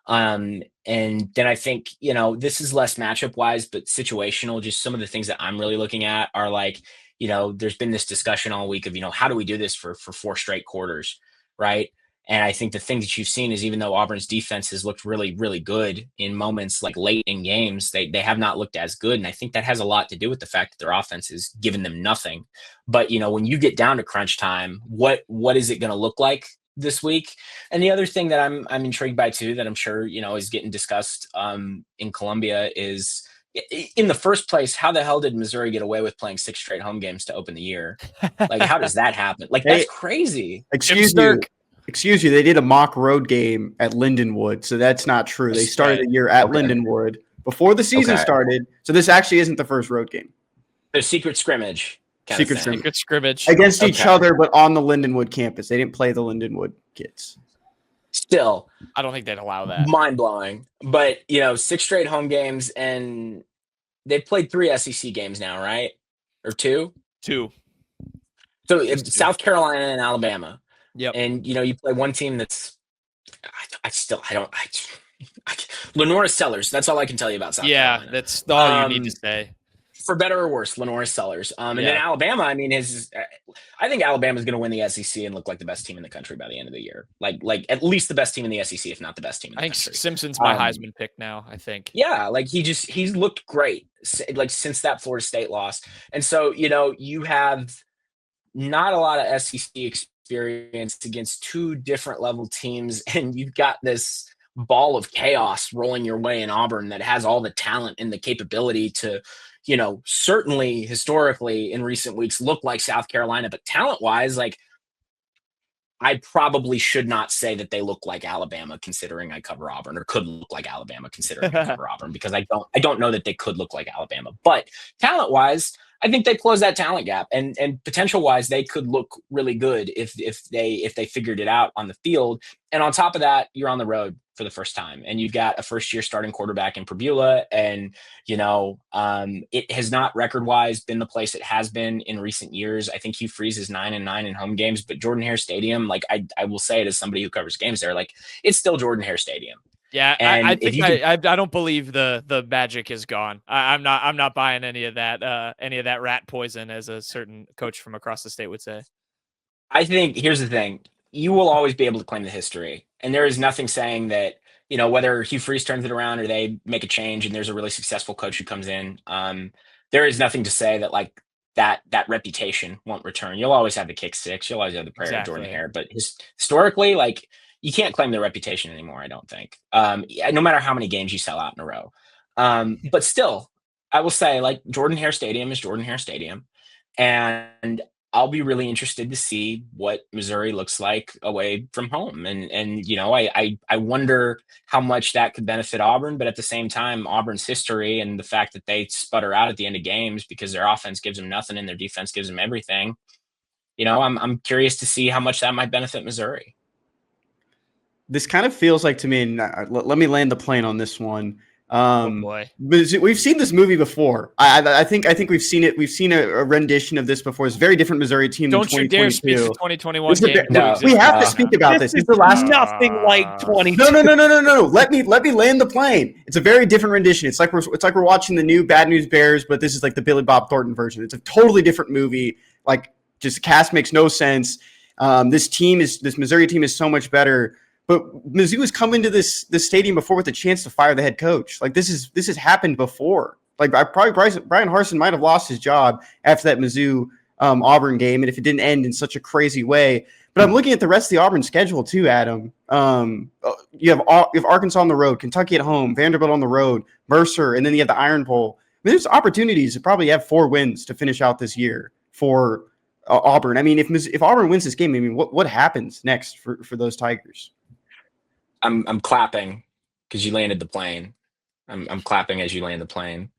And then I think, this is less matchup wise, but situational. Just some of the things that I'm really looking at are like, there's been this discussion all week of, how do we do this for 4 straight quarters, right? And I think the thing that you've seen is, even though Auburn's defense has looked really, really good in moments like late in games, they have not looked as good. And I think that has a lot to do with the fact that their offense has given them nothing. But, when you get down to crunch time, what is it going to look like this week? And the other thing that I'm intrigued by too, that I'm sure, is getting discussed in Columbia, is in the first place, how the hell did Missouri get away with playing 6 straight home games to open the year? Like, how does that happen? Like, that's crazy. Excuse you, they did a mock road game at Lindenwood, so that's not true. They started the year at Lindenwood before the season started, so this actually isn't the first road game. The secret scrimmage. Secret scrimmage. Against each other, but on the Lindenwood campus. They didn't play the Lindenwood kids. Still, I don't think they'd allow that. Mind-blowing. But, 6 straight home games, and they've played 3 SEC games now, right? Or 2? 2. So it's South Carolina and Alabama. Yep. And, you play one team that's Lenora Sellers. That's all I can tell you about South Carolina. Yeah, that's all you need to say. For better or worse, Lenora Sellers. And then Alabama, I mean, I think Alabama's going to win the SEC and look like the best team in the country by the end of the year. Like at least the best team in the SEC, if not the best team in the country. I think Simpson's my Heisman pick now, I think. Yeah, like he's looked great, like since that Florida State loss. And so, you have not a lot of SEC experience against 2 different level teams, and you've got this ball of chaos rolling your way in Auburn that has all the talent and the capability to, certainly historically in recent weeks look like South Carolina, but talent-wise, like I probably should not say that they look like Alabama considering I cover Auburn, or could look like Alabama considering I cover Auburn, because I don't know that they could look like Alabama. But talent-wise, I think they close that talent gap, and potential-wise, they could look really good if they figured it out on the field. And on top of that, you're on the road for the first time, and you've got a first-year starting quarterback in Prebula, and it has not record-wise been the place it has been in recent years. I think Hugh Freeze is 9-9 in home games, but Jordan-Hare Stadium, like I will say it as somebody who covers games there, like it's still Jordan-Hare Stadium. Yeah, I think I don't believe the magic is gone. I'm not buying any of that rat poison, as a certain coach from across the state would say. I think here's the thing: you will always be able to claim the history, and there is nothing saying that whether Hugh Freeze turns it around or they make a change and there's a really successful coach who comes in. There is nothing to say that like that reputation won't return. You'll always have the kick six. You'll always have the prayer of Jordan-Hare, but historically, like, you can't claim the reputation anymore, I don't think. No matter how many games you sell out in a row. But still, I will say, like, Jordan-Hare Stadium is Jordan-Hare Stadium. And I'll be really interested to see what Missouri looks like away from home. And I wonder how much that could benefit Auburn. But at the same time, Auburn's history and the fact that they sputter out at the end of games because their offense gives them nothing and their defense gives them everything. I'm curious to see how much that might benefit Missouri. This kind of feels like to me, and let me land the plane on this one. Oh boy. We've seen this movie before. I think we've seen it. We've seen a rendition of this before. It's a very different Missouri team Don't than you dare 2022. speak the 2021 game. No, We have to speak about this. This It's the last. is nothing like 22. No. Let me land the plane. It's a very different rendition. It's like we're watching the new Bad News Bears, but this is like the Billy Bob Thornton version. It's a totally different movie. Like, just the cast makes no sense. This Missouri team is so much better. But Mizzou has come into this stadium before with a chance to fire the head coach. Like, this has happened before. Like, Brian Harsin might have lost his job after that Mizzou Auburn game, and if it didn't end in such a crazy way. But I'm looking at the rest of the Auburn schedule too, Adam. You have Arkansas on the road, Kentucky at home, Vanderbilt on the road, Mercer, and then you have the Iron Bowl. I mean, there's opportunities to probably have 4 wins to finish out this year for Auburn. I mean, if Auburn wins this game, I mean, what happens next for those Tigers? I'm clapping because you landed the plane. I'm clapping as you land the plane.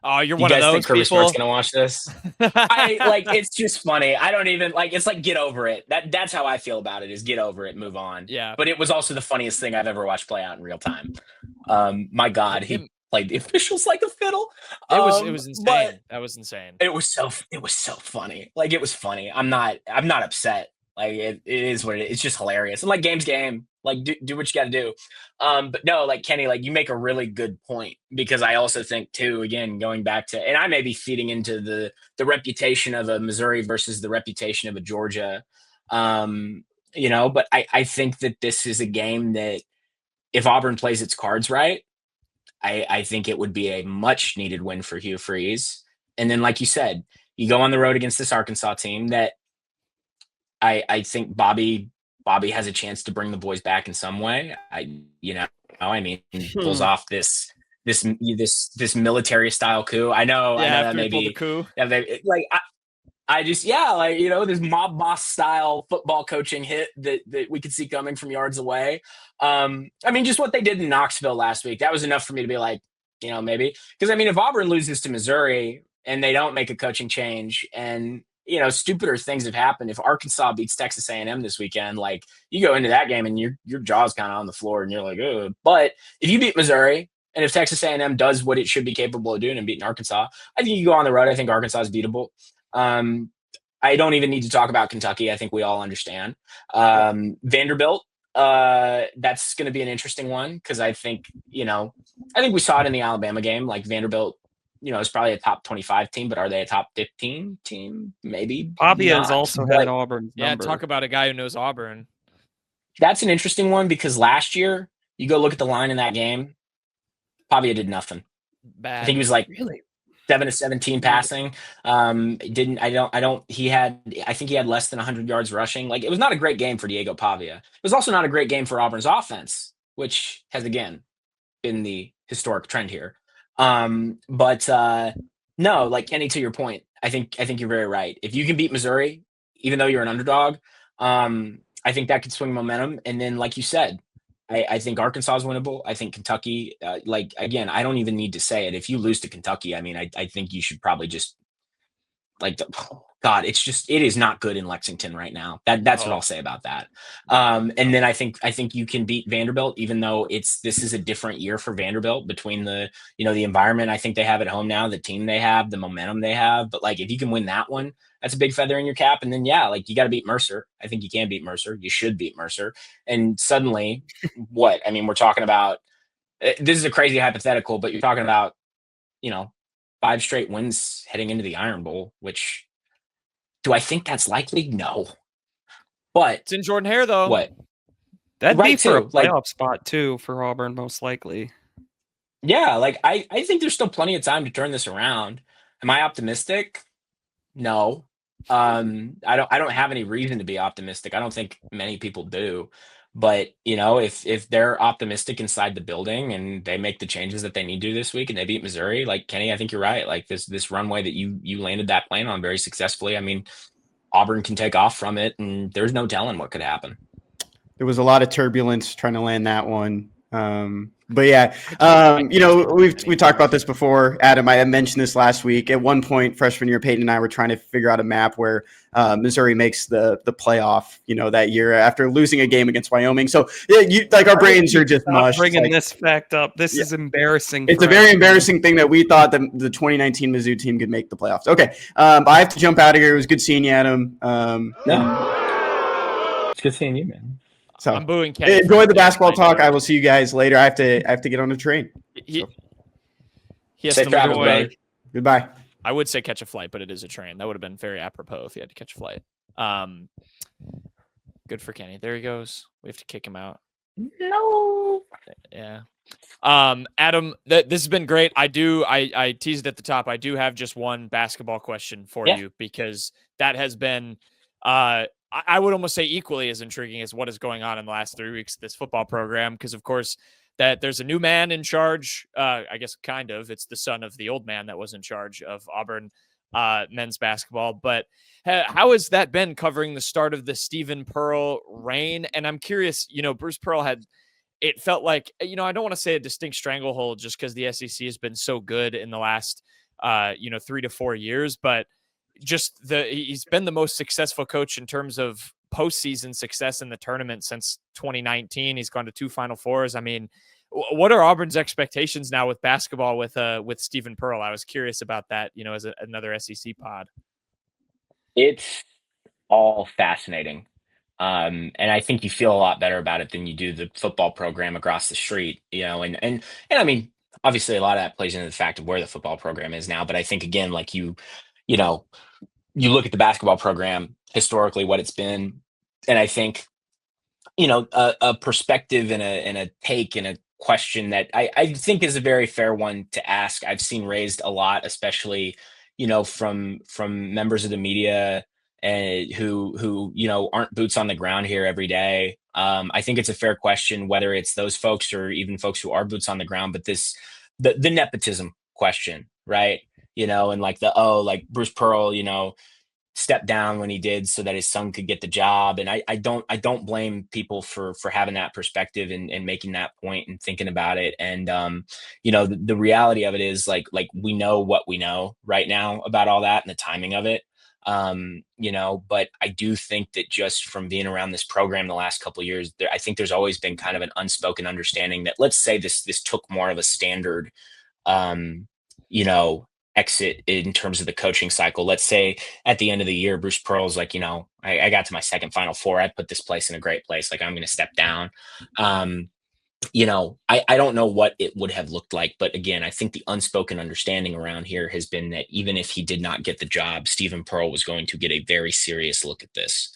Oh, you're You one of guys those think Kirby people. Smart's gonna watch this? It's just funny. I don't even it's like, get over it. That's how I feel about it, is get over it, move on. Yeah. But it was also the funniest thing I've ever watched play out in real time. My God, he played the officials like a fiddle. It was insane. That was insane. It was so funny. Like, it was funny. I'm not upset. Like, it is what it is. It's just hilarious. And like, game's game. Like, do what you got to do. But no, like, Kenny, like, you make a really good point, because I also think too, again, going back to, and I may be feeding into the reputation of a Missouri versus the reputation of a Georgia, but I think that this is a game that, if Auburn plays its cards right, I think it would be a much needed win for Hugh Freeze. And then, like you said, you go on the road against this Arkansas team that I think Bobby has a chance to bring the boys back in some way. He pulls off this military style coup. I know that maybe coup. This mob boss style football coaching hit that we could see coming from yards away. Just what they did in Knoxville last week, that was enough for me to be like, maybe. Because if Auburn loses to Missouri and they don't make a coaching change, and stupider things have happened. If Arkansas beats Texas A&M this weekend, like, you go into that game and your jaw's kind of on the floor and you're like, oh. But if you beat Missouri, and if Texas A&M does what it should be capable of doing and beating Arkansas, I think you go on the road. I think Arkansas is beatable. I don't even need to talk about Kentucky. I think we all understand. Vanderbilt, that's going to be an interesting one, because I think we saw it in the Alabama game. Like, Vanderbilt, it's probably a top 25 team, but are they a top 15 team? Maybe. Pavia has also had Auburn's number. Talk about a guy who knows Auburn. That's an interesting one, because last year, you go look at the line in that game, Pavia did nothing. Bad. I think he was like really 7 of 17 passing. I think he had less than 100 yards rushing. Like, it was not a great game for Diego Pavia. It was also not a great game for Auburn's offense, which has, again, been the historic trend here. No, like, Kenny, to your point, I think you're very right. If you can beat Missouri, even though you're an underdog, I think that could swing momentum. And then, like you said, I think Arkansas is winnable. I think Kentucky, again, I don't even need to say it. If you lose to Kentucky, I think you should probably just, it is not good in Lexington right now. That's what I'll say about that. And then I think you can beat Vanderbilt, even though this is a different year for Vanderbilt, between the environment I think they have at home now, the team they have, the momentum they have. But like, if you can win that one, that's a big feather in your cap. And then, you got to beat Mercer. I think you can beat Mercer. You should beat Mercer. And suddenly, we're talking about, this is a crazy hypothetical, but you're talking about, 5 straight wins heading into the Iron Bowl, which, do I think that's likely? No. But it's in Jordan Hare, though. What? That'd be for a playoff spot too for Auburn, most likely. Yeah, I think there's still plenty of time to turn this around. Am I optimistic? No. I don't have any reason to be optimistic. I don't think many people do. But, if they're optimistic inside the building and they make the changes that they need to this week and they beat Missouri, like, Kenny, I think you're right. Like, this runway that you landed that plane on very successfully, Auburn can take off from it, and there's no telling what could happen. There was a lot of turbulence trying to land that one. But yeah, we talked about this before, Adam. I mentioned this last week. At one point, freshman year, Payton and I were trying to figure out a map where Missouri makes the playoff. That year after losing a game against Wyoming. So yeah, our brains are just mush. Bringing this fact up, this is embarrassing. It's a very embarrassing thing that we thought that the 2019 Mizzou team could make the playoffs. Okay, I have to jump out of here. It was good seeing you, Adam. It's good seeing you, man. So I'm booing Kenny. Enjoy the basketball talk. I will see you guys later. I have to get on a train. He has Safe to travels, move away. brother. Goodbye. I would say catch a flight, but it is a train. That would have been very apropos if you had to catch a flight. Good for Kenny. There he goes. We have to kick him out. No. Yeah. Adam, this has been great. I teased at the top. I do have just one basketball question for you, because that has been I would almost say equally as intriguing as what is going on in the last 3 weeks of this football program. Because of course that there's a new man in charge. I guess kind of, it's the son of the old man that was in charge of Auburn men's basketball. But how has that been covering the start of the Stephen Pearl reign? And I'm curious, Bruce Pearl it felt like, I don't want to say a distinct stranglehold just because the SEC has been so good in the last, 3 to 4 years, but just he's been the most successful coach in terms of postseason success in the tournament since 2019. He's gone to 2 Final Fours. I mean, what are Auburn's expectations now with basketball with Stephen Pearl? I was curious about that, as another SEC pod. It's all fascinating. And I think you feel a lot better about it than you do the football program across the street, and I mean, obviously a lot of that plays into the fact of where the football program is now. But I think, again, like you look at the basketball program historically, what it's been, and I think, a perspective and a take and a question that I think is a very fair one to ask. I've seen raised a lot, especially, from members of the media and who aren't boots on the ground here every day. I think it's a fair question, whether it's those folks or even folks who are boots on the ground, but the nepotism question, right? And like like Bruce Pearl, stepped down when he did so that his son could get the job. And I don't blame people for having that perspective and making that point and thinking about it. And, the reality of it is like we know what we know right now about all that and the timing of it. But I do think that just from being around this program the last couple of years, I think there's always been kind of an unspoken understanding that, let's say this took more of a standard, exit in terms of the coaching cycle. Let's say at the end of the year, Bruce Pearl's like, I got to my second Final Four. I put this place in a great place. Like, I'm going to step down. I don't know what it would have looked like, but again, I think the unspoken understanding around here has been that even if he did not get the job, Stephen Pearl was going to get a very serious look at this,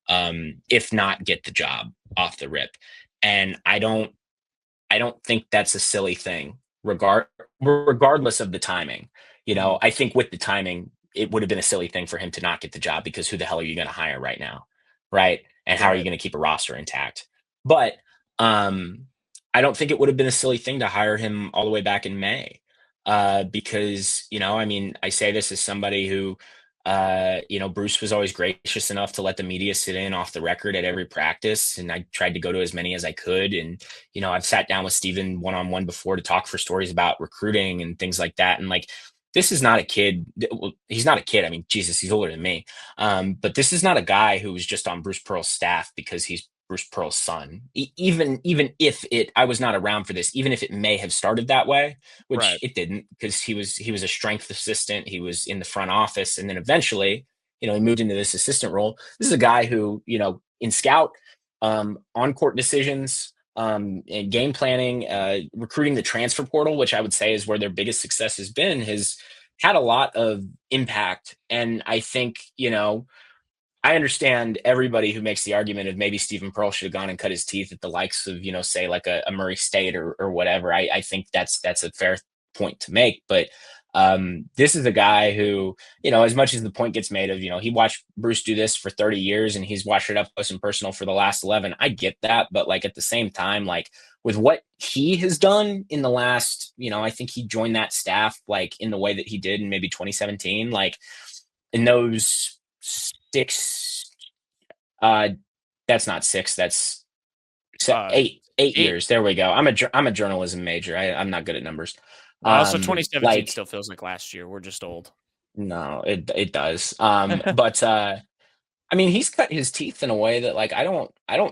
if not get the job off the rip. And I don't think that's a silly thing, regardless of the timing. I think with the timing, it would have been a silly thing for him to not get the job, because who the hell are you going to hire right now? Right. And how are you going to keep a roster intact? But I don't think it would have been a silly thing to hire him all the way back in May, because, I say this as somebody who, Bruce was always gracious enough to let the media sit in off the record at every practice. And I tried to go to as many as I could. And, I've sat down with Steven one-on-one before to talk for stories about recruiting and things like that. And like, this is not a kid. Well, he's not a kid. I mean, Jesus, he's older than me. But this is not a guy who was just on Bruce Pearl's staff because he's Bruce Pearl's son. Even if I was not around for this, even if it may have started that way, which it didn't, because he was a strength assistant. He was in the front office. And then eventually, he moved into this assistant role. This is a guy who, in scout, on-court decisions, and game planning, recruiting the transfer portal, which I would say is where their biggest success has been, has had a lot of impact. And I think, I understand everybody who makes the argument of maybe Stephen Pearl should have gone and cut his teeth at the likes of, say like a Murray State or whatever. I think that's a fair point to make. But this is a guy who, as much as the point gets made of, he watched Bruce do this for 30 years and he's watched it up close and personal for the last 11. I get that. But like at the same time, like with what he has done in the last, I think he joined that staff like in the way that he did in maybe 2017, like in those 6, that's not 6, that's 8. 8 years. There we go. I'm a journalism major. I'm not good at numbers. So 2017 still feels like last year. We're just old. No, it does. But I mean, he's cut his teeth in a way that, like, I don't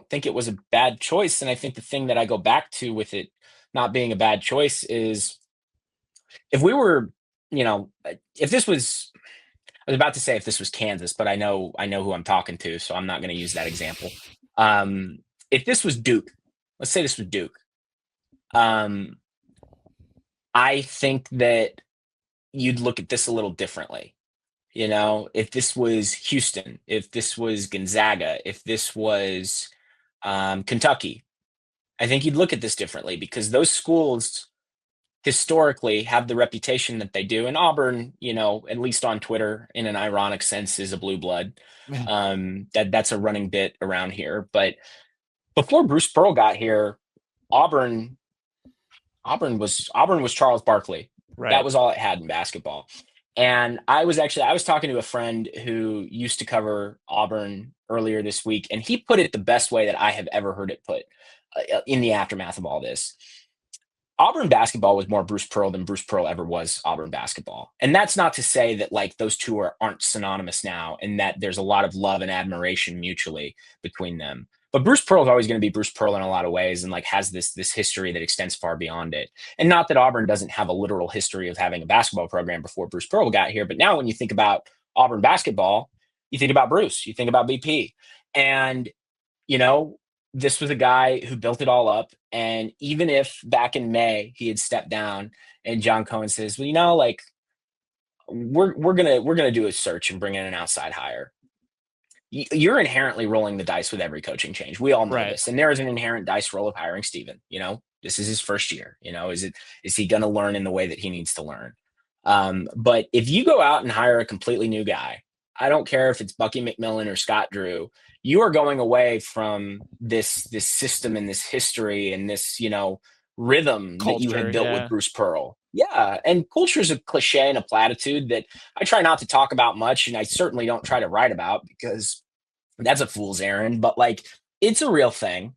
think it was a bad choice. And I think the thing that I go back to with it not being a bad choice is if we were, if this was, I was about to say if this was Kansas, but I know who I'm talking to, so I'm not going to use that example. If this was Duke, let's say this was Duke. I think that you'd look at this a little differently. If this was Houston, if this was Gonzaga, if this was Kentucky, I think you'd look at this differently because those schools historically have the reputation that they do. And Auburn, at least on Twitter, in an ironic sense, is a blue blood. That's a running bit around here. But before Bruce Pearl got here, Auburn was Charles Barkley. Right. That was all it had in basketball. And I was talking to a friend who used to cover Auburn earlier this week, and he put it the best way that I have ever heard it put in the aftermath of all this. Auburn basketball was more Bruce Pearl than Bruce Pearl ever was Auburn basketball. And that's not to say that like those two aren't synonymous now and that there's a lot of love and admiration mutually between them. But Bruce Pearl is always going to be Bruce Pearl in a lot of ways and like has this history that extends far beyond it. And not that Auburn doesn't have a literal history of having a basketball program before Bruce Pearl got here. But now when you think about Auburn basketball, you think about Bruce, you think about BP. And, this was a guy who built it all up. And even if back in May he had stepped down and John Cohen says, well, like we're gonna do a search and bring in an outside hire. You're inherently rolling the dice with every coaching change. We all know this. And there is an inherent dice roll of hiring Steven. This is his first year. Is he going to learn in the way that he needs to learn? But if you go out and hire a completely new guy, I don't care if it's Bucky McMillan or Scott Drew, you are going away from this system and this history and this, rhythm culture, that you had built with Bruce Pearl. Yeah. And culture is a cliche and a platitude that I try not to talk about much. And I certainly don't try to write about because that's a fool's errand, but like it's a real thing.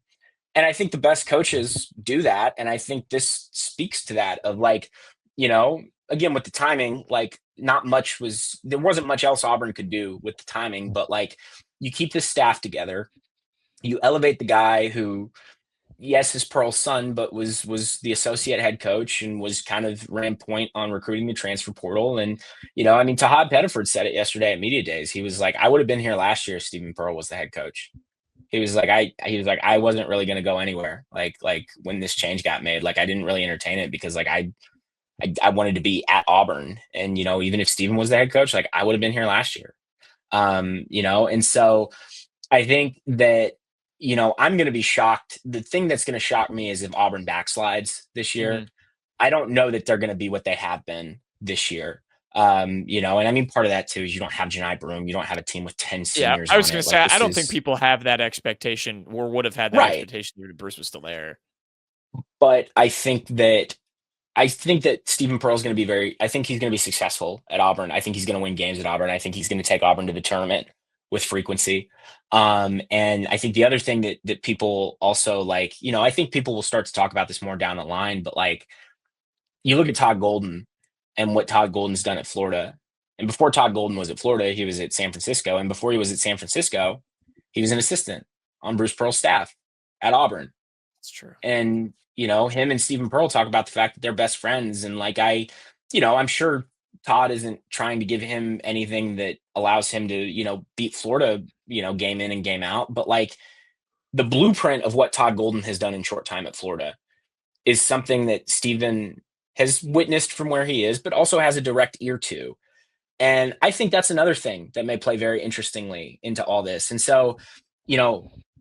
And I think the best coaches do that. And I think this speaks to that of like, again, with the timing, like there wasn't much else Auburn could do with the timing, but like you keep this staff together, you elevate the guy who, yes, is Pearl's son, but was the associate head coach and was kind of ran point on recruiting the transfer portal. And, Tahad Pettiford said it yesterday at Media Days. He was like, I would have been here last year if Stephen Pearl was the head coach. He was like, I wasn't really going to go anywhere. Like when this change got made, like I didn't really entertain it because like I wanted to be at Auburn. And, even if Stephen was the head coach, like I would have been here last year. And so I think that, I'm going to be shocked. The thing that's going to shock me is if Auburn backslides this year. Mm-hmm. I don't know that they're going to be what they have been this year. And I mean, part of that too is you don't have Janai Broom. You don't have a team with 10 seniors. Yeah, I was going to say, I don't think people have that expectation or would have had that expectation if Bruce was still there. But I think that Stephen Pearl is going to be I think he's going to be successful at Auburn. I think he's going to win games at Auburn. I think he's going to take Auburn to the tournament with frequency. And I think the other thing that people also like, I think people will start to talk about this more down the line, but like you look at Todd Golden and what Todd Golden's done at Florida. And before Todd Golden was at Florida, he was at San Francisco. And before he was at San Francisco, he was an assistant on Bruce Pearl's staff at Auburn. That's true. And, him and Stephen Pearl talk about the fact that they're best friends. And like, I'm sure Todd isn't trying to give him anything that allows him to, beat Florida, game in and game out. But like the blueprint of what Todd Golden has done in short time at Florida is something that Stephen has witnessed from where he is, but also has a direct ear to. And I think that's another thing that may play very interestingly into all this. And so,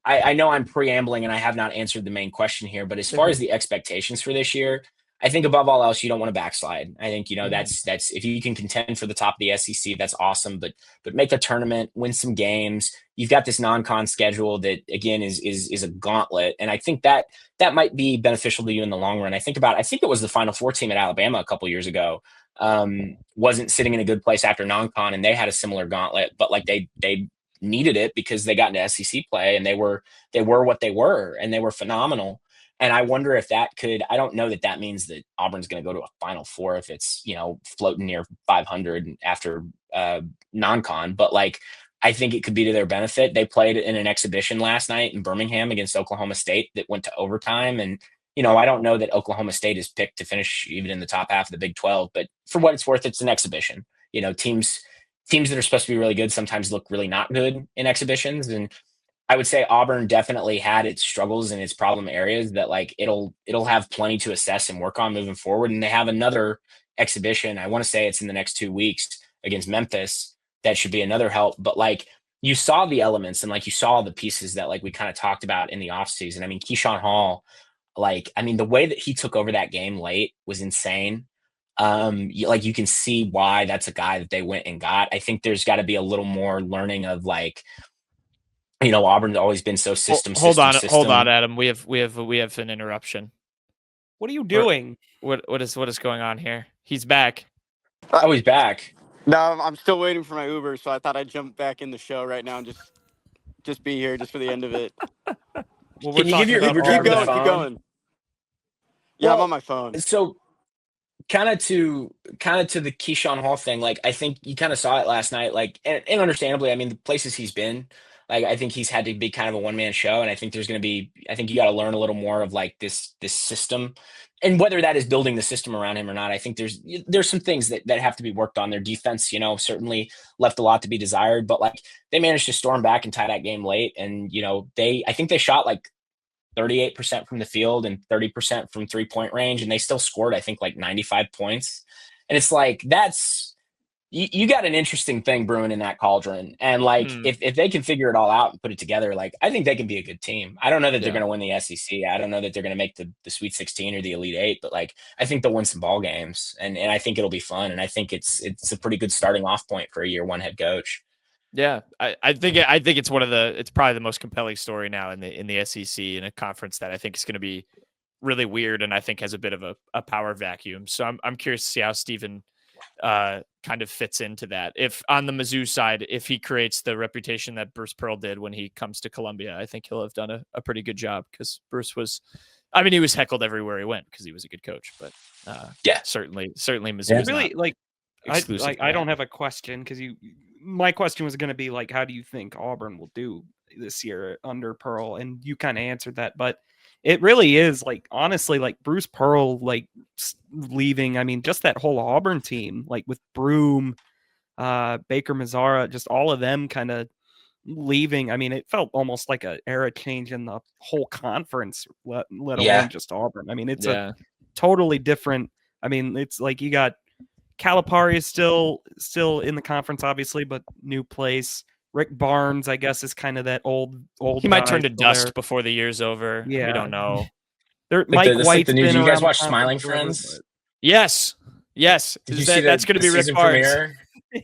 I know I'm preambling and I have not answered the main question here, but as far as the expectations for this year, I think above all else, you don't want to backslide. I think, that's if you can contend for the top of the SEC, that's awesome, but make the tournament, win some games. You've got this non-con schedule that again is a gauntlet. And I think that might be beneficial to you in the long run. I think it was the Final Four team at Alabama a couple years ago, wasn't sitting in a good place after non-con, and they had a similar gauntlet, but like they needed it because they got into SEC play and they were what they were, and they were phenomenal. And I wonder if that could, I don't know that that means that Auburn's going to go to a Final Four if it's, floating near 500 after non-con, but like, I think it could be to their benefit. They played in an exhibition last night in Birmingham against Oklahoma State that went to overtime. And, I don't know that Oklahoma State is picked to finish even in the top half of the Big 12, but for what it's worth, it's an exhibition. Teams that are supposed to be really good sometimes look really not good in exhibitions. And I would say Auburn definitely had its struggles and its problem areas that like it'll have plenty to assess and work on moving forward. And they have another exhibition. I want to say it's in the next 2 weeks against Memphis. That should be another help. But like you saw the elements and like you saw the pieces that like we kind of talked about in the offseason. I mean, Keyshawn Hall, the way that he took over that game late was insane. You can see why that's a guy that they went and got. I think there's got to be a little more learning of like, Auburn's always been so system. Hold on, Adam. We have an interruption. What are you doing? What is going on here? He's back. Oh, he's back. No, I'm still waiting for my Uber, so I thought I'd jump back in the show right now and just be here just for the end of it. Well, Can you give your Uber driver the phone? Keep going. Yeah, I'm on my phone. So kind of to the Keyshawn Hall thing, like I think you kind of saw it last night, like and understandably, I mean the places he's been, like I think he's had to be kind of a one-man show, and I think you got to learn a little more of like this system, and whether that is building the system around him or not. I think there's some things that have to be worked on. Their defense, certainly left a lot to be desired, but like they managed to storm back and tie that game late, and I think they shot like 38% from the field and 30% from 3-point range, and they still scored I think like 95 points. And it's like you got an interesting thing brewing in that cauldron. And like, if they can figure it all out and put it together, like I think they can be a good team. I don't know that they're going to win the SEC. I don't know that they're going to make the Sweet 16 or the Elite 8, but like, I think they'll win some ball games, and I think it'll be fun. And I think it's a pretty good starting off point for a year one head coach. Yeah. I think it's it's probably the most compelling story now in the SEC, in a conference that I think is going to be really weird. And I think has a bit of a power vacuum. So I'm curious to see how Stephen kind of fits into that. If on the Mizzou side, if he creates the reputation that Bruce Pearl did when he comes to Columbia, I think he'll have done a pretty good job, because Bruce he was heckled everywhere he went because he was a good coach. But certainly Mizzou. Really, I don't have a question, because my question was going to be like, how do you think Auburn will do this year under Pearl? And you kind of answered that, but it really is like, honestly, like Bruce Pearl, like leaving. I mean, just that whole Auburn team, like with Broom, Baker Mazzara, just all of them kind of leaving. I mean, it felt almost like an era change in the whole conference, let alone just Auburn. I mean, it's a totally different. I mean, it's like you got Calipari is still in the conference, obviously, but new place. Rick Barnes, I guess, is kind of that old. He might turn to dust before the year's over. Yeah, we don't know. Mike White's been around. You guys watch Smiling Friends? Yes. That's going to be Rick Barnes.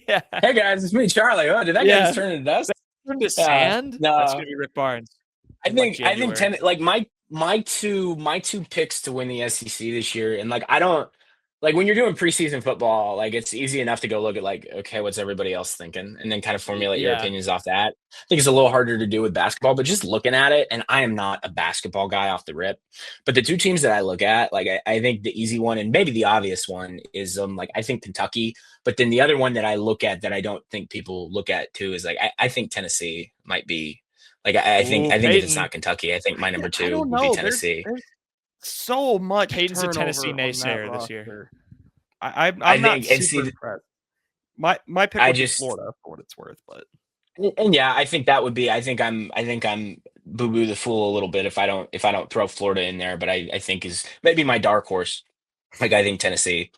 Yeah. Hey guys, it's me, Charlie. Oh, did that guy just turn to dust? Turn to sand? No, that's going to be Rick Barnes. I think my two picks to win the SEC this year, and like I don't. Like when you're doing preseason football, like it's easy enough to go look at like, okay, what's everybody else thinking? And then kind of formulate your opinions off that. I think it's a little harder to do with basketball, but just looking at it, and I am not a basketball guy off the rip, but the two teams that I look at, like I think the easy one and maybe the obvious one is like, I think Kentucky, but then the other one that I look at that I don't think people look at too is like, I think Tennessee might be like, I think if it's not Kentucky, I think my number two would be Tennessee. There's so much. Payton's a Tennessee naysayer this year. I'm not super impressed. My pick would be Florida for what it's worth, but I think that would be. I think I'm boo boo the fool a little bit if I don't throw Florida in there, but I think is maybe my dark horse. Like I think Tennessee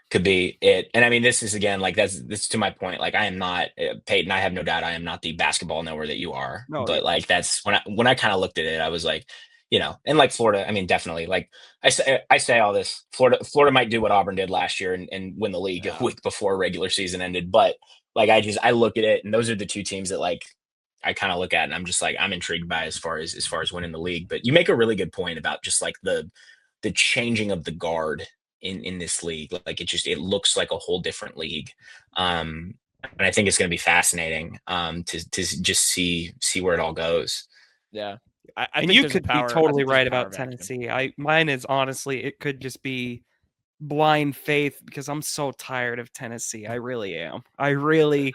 could be it, and I mean this is again like that's to my point. Like I am not Payton. I have no doubt I am not the basketball knower that you are, but like that's when I kind of looked at it, I was like. And like Florida, I mean, definitely. Like I say all this. Florida might do what Auburn did last year and win the league a week before regular season ended. But like I look at it, and those are the two teams that like I kind of look at, and I'm just like I'm intrigued by as far as winning the league. But you make a really good point about just like the changing of the guard in this league. Like it looks like a whole different league. And I think it's going to be fascinating to just see where it all goes. Yeah. I And think you there's a could be power. I totally think there's a right power about vacuum. Tennessee. Mine is honestly, it could just be blind faith because I'm so tired of Tennessee. I really am. I really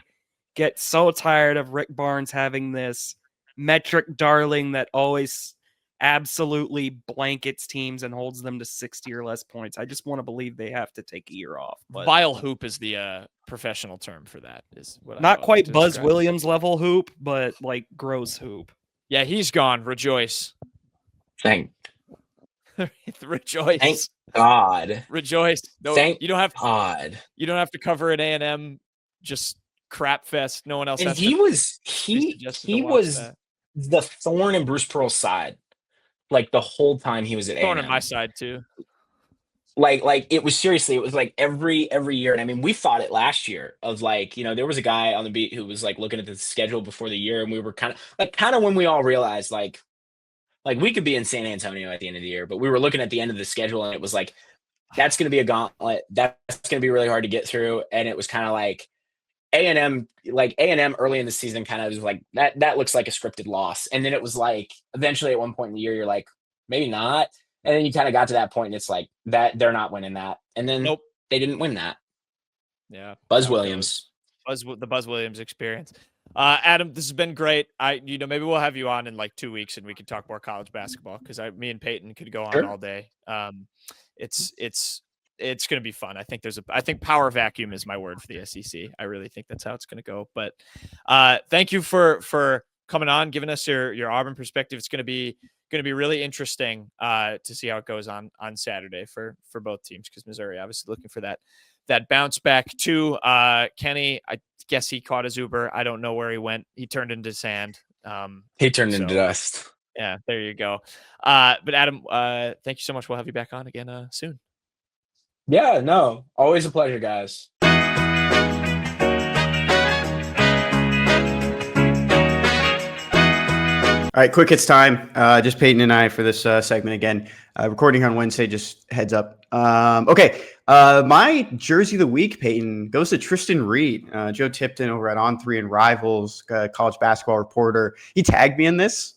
get so tired of Rick Barnes having this metric darling that always absolutely blankets teams and holds them to 60 or less points. I just want to believe they have to take a year off. But Vile hoop is the professional term for that. Is what not I like quite to Buzz describe. Williams level hoop, but like gross hoop. Yeah, he's gone. Rejoice. Thank Rejoice. God. Rejoice. No, Thank you don't have God. you don't have to cover an A&M just crap fest. No one else And has he to was be suggested to watch was that. the thorn in Bruce Pearl's side, like the whole time he was at Thorn A&M. on my side too. Like it was seriously, it was like every year. And I mean, we fought it last year of like, there was a guy on the beat who was like looking at the schedule before the year, and we were kind of when we all realized like we could be in San Antonio at the end of the year, but we were looking at the end of the schedule and it was like, that's going to be a gauntlet. That's going to be really hard to get through. And it was kind of like A&M early in the season kind of was like, that looks like a scripted loss. And then it was like, eventually at one point in the year, you're like, maybe not. And then you kind of got to that point and it's like that they're not winning that. And then Nope. They didn't win that. Yeah. Buzz Williams. The Buzz Williams experience. Adam, this has been great. Maybe we'll have you on in like 2 weeks and we can talk more college basketball because me and Payton could go on all day. It's going to be fun. I think power vacuum is my word for the SEC. I really think that's how it's going to go. But thank you for coming on, giving us your Auburn perspective. It's going to be really interesting to see how it goes on Saturday for both teams because Missouri obviously looking for that bounce back too. Kenny, I guess he caught his Uber. I don't know where he went. He turned into sand. He turned into dust. Yeah, there you go. But Adam, thank you so much. We'll have you back on again soon. Yeah, no, always a pleasure, guys. All right, quick hits time. Just Payton and I for this segment again. Recording on Wednesday, just heads up. Okay, my jersey of the week, Payton, goes to Tristan Reed. Joe Tipton over at On3 and Rivals, college basketball reporter. He tagged me in this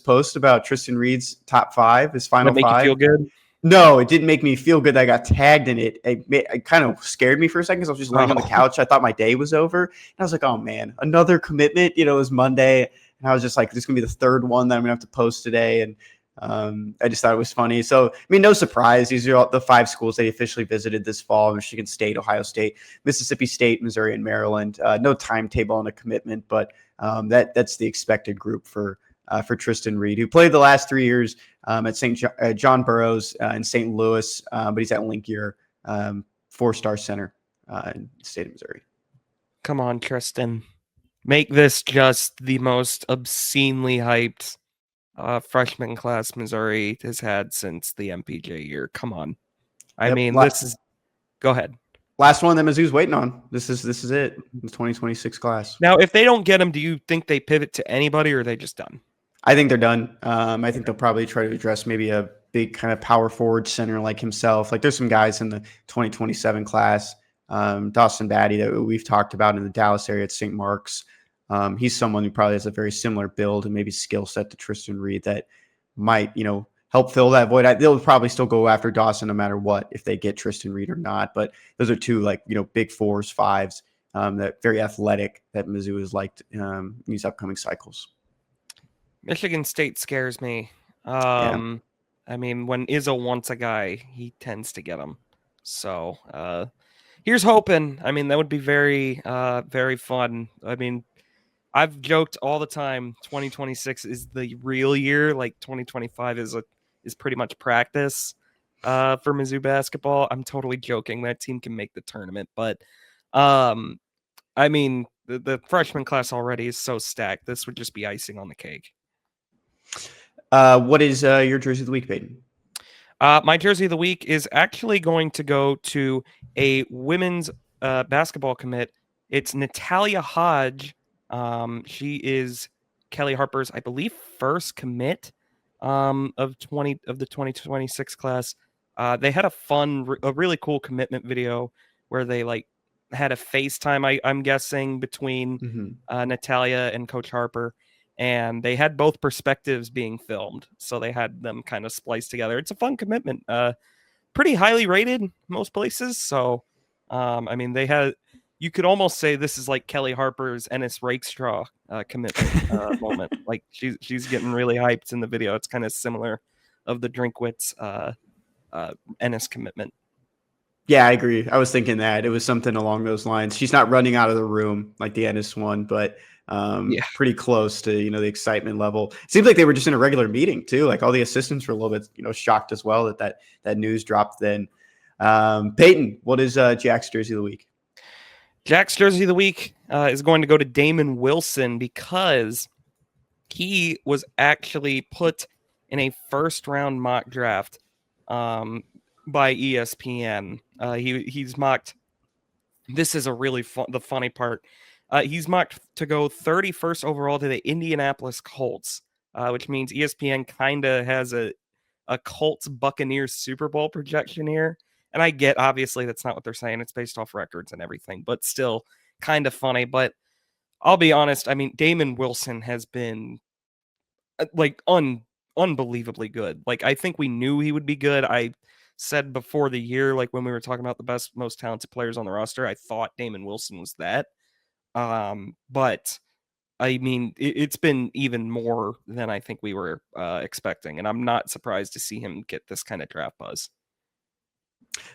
post about Tristan Reed's top five, his final make five. You feel good? No, it didn't make me feel good that I got tagged in it. It kind of scared me for a second because I was just laying on the couch. I thought my day was over. And I was like, oh, man, another commitment. It was Monday. And I was just like, this is going to be the third one that I'm going to have to post today. And I just thought it was funny. So, I mean, no surprise. These are all the five schools they officially visited this fall: Michigan State, Ohio State, Mississippi State, Missouri, and Maryland. No timetable on a commitment, but that's the expected group for Tristan Reed, who played the last 3 years at St. John Burroughs in St. Louis, but he's at Linkier, 4-star center in the state of Missouri. Come on, Tristan. Make this just the most obscenely hyped freshman class Missouri has had since the MPJ year. Come on. This is... Go ahead. Last one that Mizzou's waiting on. This is it. The 2026 class. Now, if they don't get him, do you think they pivot to anybody or are they just done? I think they're done. I think they'll probably try to address maybe a big kind of power forward center like himself. Like there's some guys in the 2027 class. Dawson Batty that we've talked about in the Dallas area at St. Mark's. He's someone who probably has a very similar build and maybe skill set to Tristan Reed that might, help fill that void. They'll probably still go after Dawson no matter what, if they get Tristan Reed or not. But those are two big 4s, 5s, that very athletic that Mizzou has liked in these upcoming cycles. Michigan State scares me. When Izzo wants a guy, he tends to get him. So here's hoping. That would be very, very fun. I've joked all the time 2026 is the real year. Like 2025 is pretty much practice for Mizzou basketball. I'm totally joking. That team can make the tournament. But, the freshman class already is so stacked. This would just be icing on the cake. What is your jersey of the week, Payton? My jersey of the week is actually going to go to a women's basketball commit. It's Natalia Hodge. She is Kelly Harper's, I believe, first commit of the 2026 class. They had a really cool commitment video where they had a FaceTime, I'm guessing, between Natalia and Coach Harper. and they had both perspectives being filmed, so they had them kind of spliced together. It's a fun commitment, pretty highly rated most places. So, I mean, you could almost say this is like Kelly Harper's Ennis Rakestraw commitment moment. Like she's getting really hyped in the video. It's kind of similar of the Drinkwitz Ennis commitment. Yeah, I agree. I was thinking that it was something along those lines. She's not running out of the room like the Ennis one, but pretty close to, the excitement level. It seems like they were just in a regular meeting too. Like all the assistants were a little bit, shocked as well that news dropped then. Payton, what is Jack's jersey of the week? Jack's jersey of the week is going to go to Damon Wilson because he was actually put in a first-round mock draft by ESPN. He's mocked. This is a really the funny part. He's mocked to go 31st overall to the Indianapolis Colts, which means ESPN kind of has a Colts Buccaneers Super Bowl projection here. And I get, obviously, that's not what they're saying. It's based off records and everything, but still kind of funny. But I'll be honest. I mean, Damon Wilson has been like unbelievably good. Like, I think we knew he would be good. I said before the year, like when we were talking about the best, most talented players on the roster, I thought Damon Wilson was that. But I mean, it's been even more than I think we were expecting. And I'm not surprised to see him get this kind of draft buzz.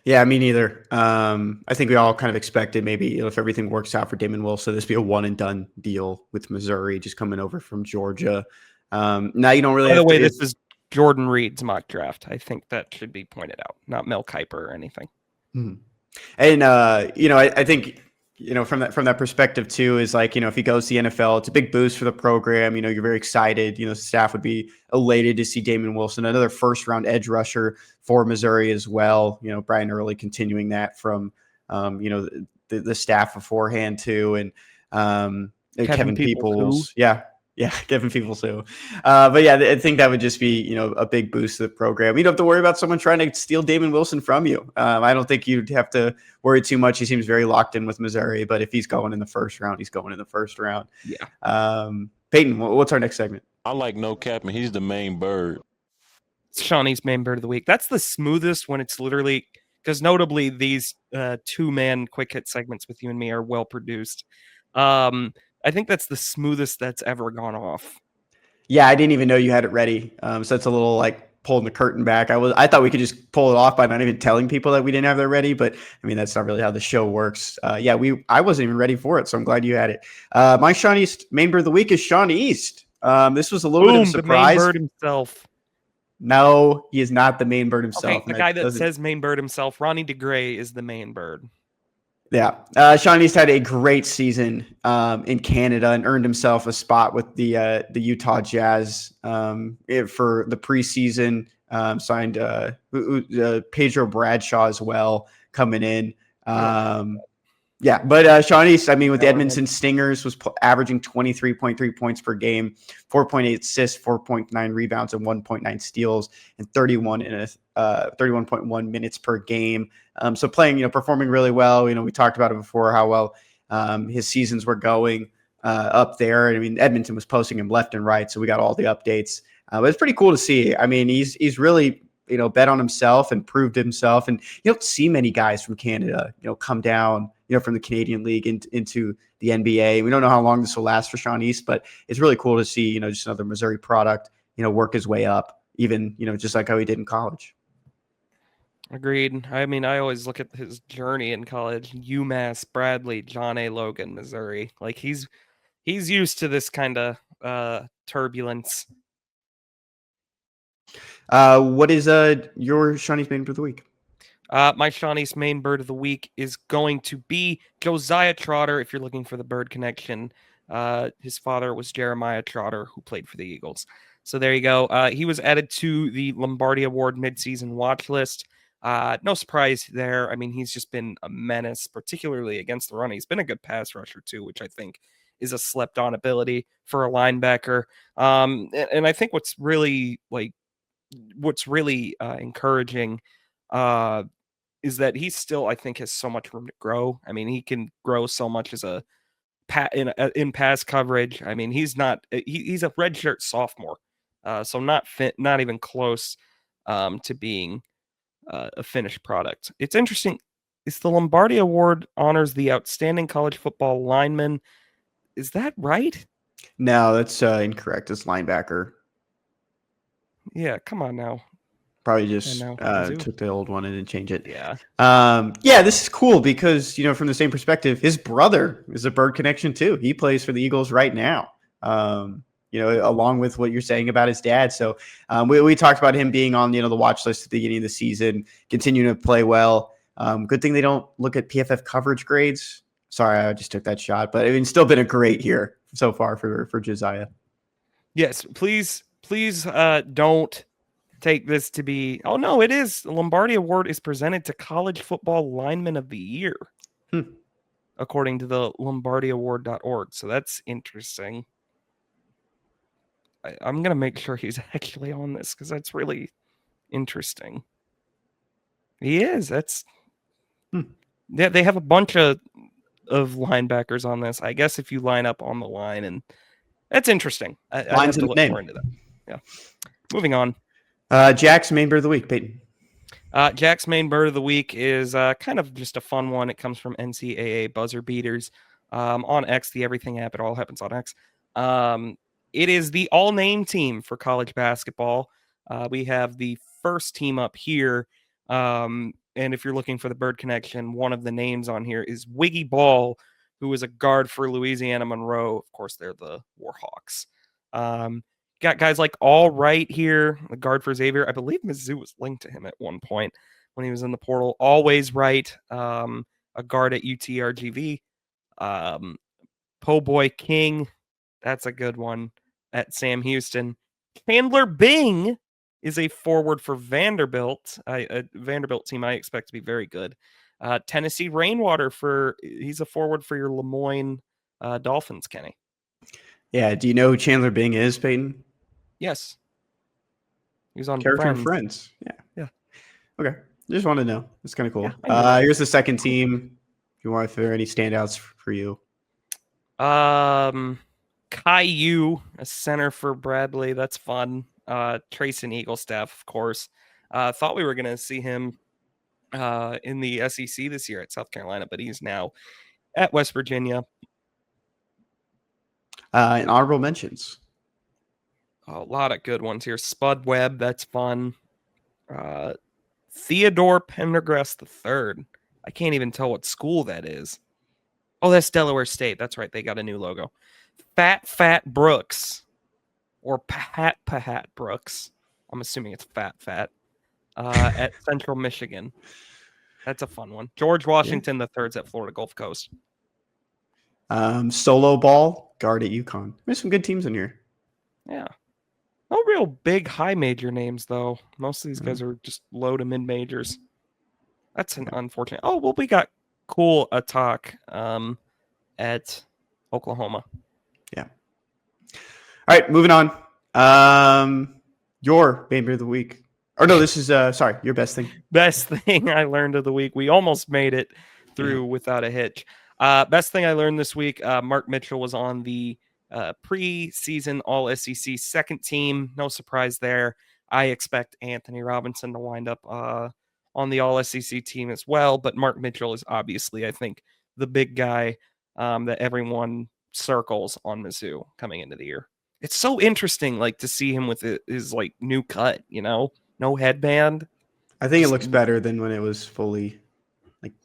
Yeah, me neither. I think we all kind of expected maybe if everything works out for Damon Wilson, this be a one and done deal with Missouri, just coming over from Georgia. Now you don't really. By the way, this is Jordan Reed's mock draft. I think that should be pointed out, not Mel Kiper or anything. Mm-hmm. And I think from that perspective too is like if he goes to the NFL, it's a big boost for the program. You're very excited. Staff would be elated to see Damon Wilson, another first round edge rusher for Missouri as well. Brian Early continuing that from the staff beforehand too, and Kevin Peoples. Yeah, Kevin Peoples too. But yeah, I think that would just be, a big boost to the program. You don't have to worry about someone trying to steal Damon Wilson from you. I don't think you'd have to worry too much. He seems very locked in with Missouri, but if he's going in the first round, he's going in the first round. Yeah. Payton, what's our next segment? I like no capping. He's the main bird. It's Shawnee's main bird of the week. That's the smoothest when it's literally, because notably these 2-man quick hit segments with you and me are well produced. I think that's the smoothest that's ever gone off. Yeah, I didn't even know you had it ready. So that's a little like pulling the curtain back. I thought we could just pull it off by not even telling people that we didn't have that ready. But I mean, that's not really how the show works. I wasn't even ready for it, so I'm glad you had it. My Sean East main bird of the week is Sean East. This was a little bit of a surprise. The main bird himself. No, he is not the main bird himself. Okay, the guy that says main bird himself, Ronnie DeGray, is the main bird. Yeah. Sean East had a great season in Canada and earned himself a spot with the Utah Jazz for the preseason. Signed Pedro Bradshaw as well coming in. But Sean East, I mean, with the Edmonton Stingers, was averaging 23.3 points per game, 4.8 assists, 4.9 rebounds, and 1.9 steals, and 31.1 minutes per game. So playing, performing really well. We talked about it before how well his seasons were going up there. I mean, Edmonton was posting him left and right, so we got all the updates. But it's pretty cool to see. I mean, he's really bet on himself and proved himself. And you don't see many guys from Canada, come down, from the Canadian League into the NBA. We don't know how long this will last for Sean East, but it's really cool to see, just another Missouri product, work his way up, even, just like how he did in college. Agreed. I mean, I always look at his journey in college: UMass, Bradley, John A. Logan, Missouri. Like he's used to this kind of turbulence. What is your Sean East main bird of the week? My Sean East main bird of the week is going to be Josiah Trotter. If you're looking for the bird connection, his father was Jeremiah Trotter, who played for the Eagles. So there you go. He was added to the Lombardi Award midseason watch list. No surprise there. I mean, he's just been a menace, particularly against the run. He's been a good pass rusher too, which I think is a slept-on ability for a linebacker. And I think what's really encouraging is that he still, I think, has so much room to grow. I mean, he can grow so much as a in pass coverage. I mean, he's not. He's a redshirt sophomore, so not even close to being a finished product. It's interesting. It's the Lombardi Award honors the outstanding college football lineman. Is that right? No, that's incorrect. It's linebacker. Yeah, come on now. Probably just took the old one and didn't change it. Yeah. Yeah, this is cool because, from the same perspective, his brother is a Bird connection too. He plays for the Eagles right now. Along with what you're saying about his dad. So we talked about him being on, the watch list at the beginning of the season, continuing to play well. Good thing they don't look at PFF coverage grades. Sorry, I just took that shot, but it's still been a great year so far for Josiah. Yes, please don't take this to be. Oh no, it is. The Lombardi Award is presented to College Football Lineman of the Year, according to the LombardiAward.org. So that's interesting. I'm gonna make sure he's actually on this because that's really interesting. He is. That's yeah. They have a bunch of linebackers on this. I guess if you line up on the line, and that's interesting. I have to look more into that. Yeah. Moving on. Jack's main bird of the week, Payton. Jack's main bird of the week is kind of just a fun one. It comes from NCAA buzzer beaters on X, the everything app. It all happens on X. It is the all-name team for college basketball. We have the first team up here. And if you're looking for the bird connection, one of the names on here is Wiggy Ball, who is a guard for Louisiana Monroe. Of course, they're the Warhawks. Got guys like All Right here, the guard for Xavier. I believe Mizzou was linked to him at one point when he was in the portal. Always Right, a guard at UTRGV. Po Boy King, that's a good one at Sam Houston. Chandler Bing is a forward for Vanderbilt. A Vanderbilt team I expect to be very good. Tennessee Rainwater he's a forward for your Lemoyne Dolphins, Kenny. Yeah, do you know who Chandler Bing is, Payton? Yes. He was on Character Friends. Yeah. Okay. Just want to know. It's kind of cool. Yeah, here's the second team. If there are any standouts for you. Caillou, a center for Bradley. That's fun. Trayson Eaglestaff, of course. Thought we were going to see him in the SEC this year at South Carolina, but he's now at West Virginia. And honorable mentions. A lot of good ones here. Spud Webb, that's fun. Theodore Pendergrass III. I can't even tell what school that is. Oh, that's Delaware State. That's right. They got a new logo. Fat Brooks. Or Pahat Brooks. I'm assuming it's Fat. At Central Michigan. That's a fun one. George Washington III's at Florida Gulf Coast. Solo Ball, guard at UConn. There's some good teams in here. Yeah. No real big high major names, though. Most of these guys are just low to mid majors. That's an unfortunate. Oh, well, we got Cool Attack at Oklahoma. Yeah. All right, moving on. Your baby of the week. Or no, this is your best thing. Best thing I learned of the week. We almost made it through without a hitch. Best thing I learned this week. Mark Mitchell was on the preseason All SEC second team. No surprise there. I expect Anthony Robinson to wind up on the All SEC team as well. But Mark Mitchell is obviously, I think, the big guy that everyone circles on Mizzou coming into the year. It's so interesting, to see him with his new cut. No headband. I think it looks better than when it was fully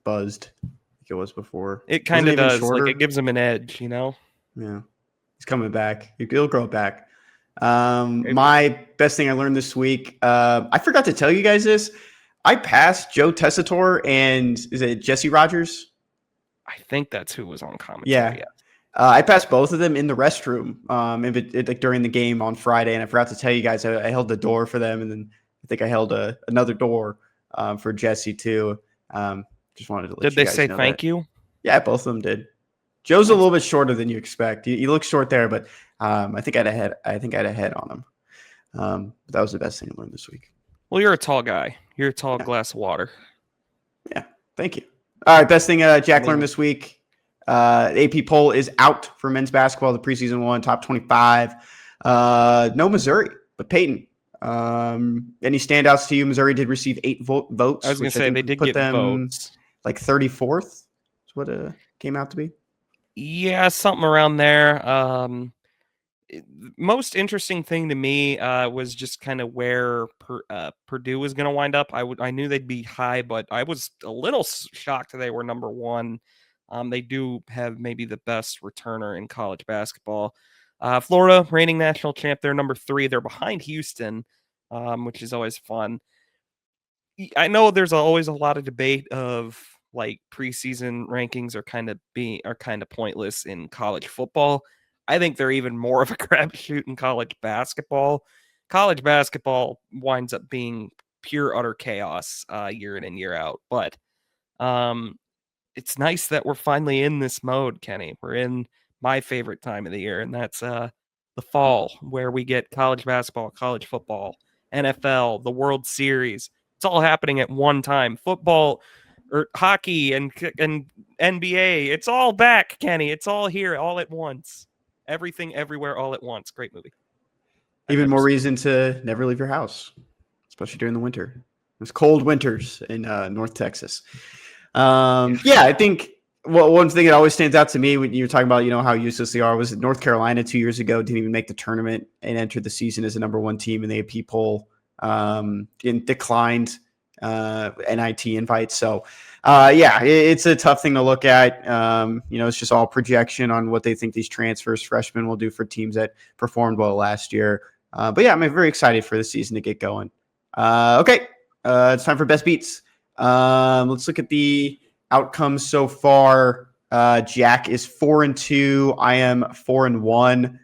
buzzed like it was before. It kind of does. It gives him an edge. Yeah. He's coming back. He'll grow back. My best thing I learned this week. I forgot to tell you guys this. I passed Joe Tessitore and is it Jesse Rogers? I think that's who was on commentary. Yeah. I passed both of them in the restroom during the game on Friday, and I forgot to tell you guys I held the door for them, and then I think I held another door for Jesse too. Just wanted to let you guys know. Did they say thank you? Yeah, both of them did. Joe's a little bit shorter than you expect. He looks short there, but I think I had a head on him. But that was the best thing I learned this week. Well, you're a tall guy. You're a tall glass of water. Yeah, thank you. All right, best thing Jack learned this week. AP poll is out for men's basketball. The preseason one, top 25. No Missouri, but Payton. Any standouts to you? Missouri did receive 8 votes. I was going to say they did get votes. Like 34th is what it came out to be. Yeah, something around there. Most interesting thing to me was just kind of where Purdue was going to wind up. I knew they'd be high, but I was a little shocked they were number 1. They do have maybe the best returner in college basketball. Florida, reigning national champ, they're number 3. They're behind Houston, which is always fun. I know there's always a lot of debate of like preseason rankings are kind of pointless in college football. I think they're even more of a crapshoot in college basketball. College basketball winds up being pure utter chaos year in and year out. But it's nice that we're finally in this mode, Kenny. We're in my favorite time of the year, and that's the fall, where we get college basketball, college football, NFL, the World Series. It's all happening at one time. Football or hockey and NBA. It's all back, Kenny. It's all here all at once. Everything, everywhere, all at once. Great movie. Even more reason to never leave your house, especially during the winter. There's cold winters in North Texas. I think one thing that always stands out to me when you're talking about, how useless they are was that North Carolina 2 years ago didn't even make the tournament and entered the season as a number 1 team in the AP poll. And declined NIT invites. So, it's a tough thing to look at. It's just all projection on what they think these freshmen will do for teams that performed well last year. I'm very excited for the season to get going. It's time for best beats. Let's look at the outcomes so far. Jack is 4-2. I am 4-1,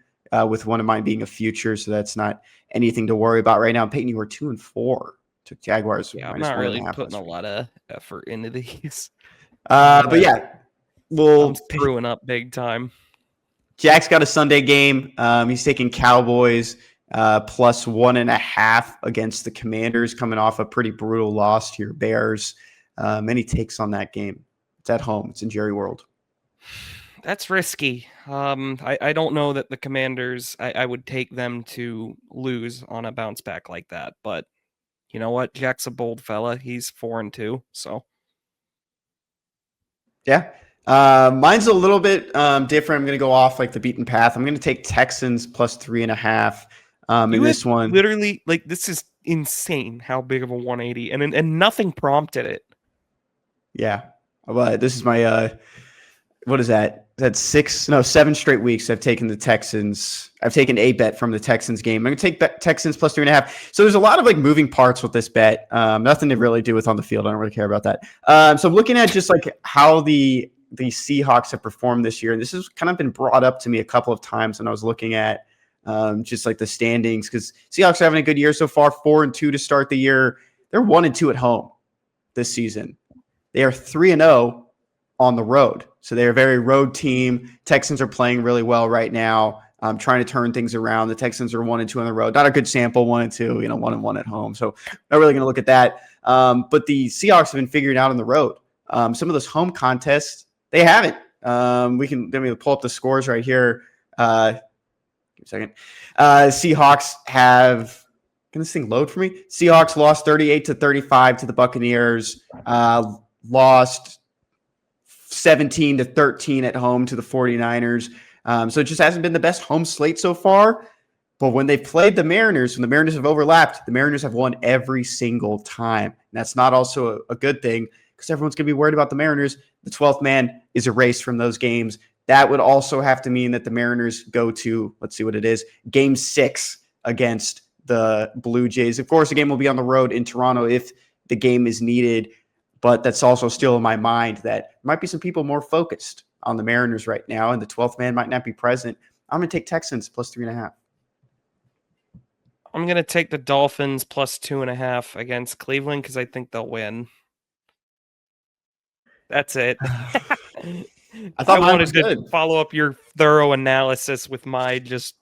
with one of mine being a future, so that's not anything to worry about right now. Payton, you were 2-4. Took Jaguars. Yeah, I'm not really putting a lot of effort into these. We'll I'm screwing up big time. Jack's got a Sunday game. He's taking Cowboys plus 1.5 against the Commanders, coming off a pretty brutal loss to your Bears. Any takes on that game? It's at home. It's in Jerry World. That's risky. I don't know that the Commanders, I would take them to lose on a bounce back like that. But you know what? Jack's a bold fella. He's 4-2. So. Yeah. Mine's a little bit different. I'm going to go off like the beaten path. I'm going to take Texans plus 3.5 in this one. Literally, this is insane how big of a 180. And nothing prompted it. Yeah. Well, this is my what is that? That's 7 straight weeks I've taken the Texans. I've taken a bet from the Texans game. I'm going to take Texans plus 3.5. So there's a lot of moving parts with this bet. Nothing to really do with on the field. I don't really care about that. So I'm looking at just how the Seahawks have performed this year. And this has kind of been brought up to me a couple of times when I was looking at just the standings, because Seahawks are having a good year so far, 4-2 to start the year. They're 1-2 at home this season. They are 3-0 on the road. So they're a very road team. Texans are playing really well right now. Trying to turn things around. The Texans are 1-2 on the road. Not a good sample, 1-2, 1-1 at home. So not really going to look at that. But the Seahawks have been figured out on the road. Some of those home contests, they haven't. Let me pull up the scores right here. Give me a second. Seahawks have, can this thing load for me? Seahawks lost 38-35 to the Buccaneers. Lost 17-13 at home to the 49ers. So it just hasn't been the best home slate so far. But when they've played the Mariners, when the Mariners have overlapped, the Mariners have won every single time. And that's not also a good thing, because everyone's going to be worried about the Mariners. The 12th man is erased from those games. That would also have to mean that the Mariners go to, let's see what it is, Game 6 against the Blue Jays. Of course, the game will be on the road in Toronto if the game is needed. But that's also still in my mind that there might be some people more focused on the Mariners right now, and the 12th man might not be present. I'm going to take Texans plus 3.5. I'm going to take the Dolphins plus 2.5 against Cleveland because I think they'll win. That's it. I thought I wanted to follow up your thorough analysis with my just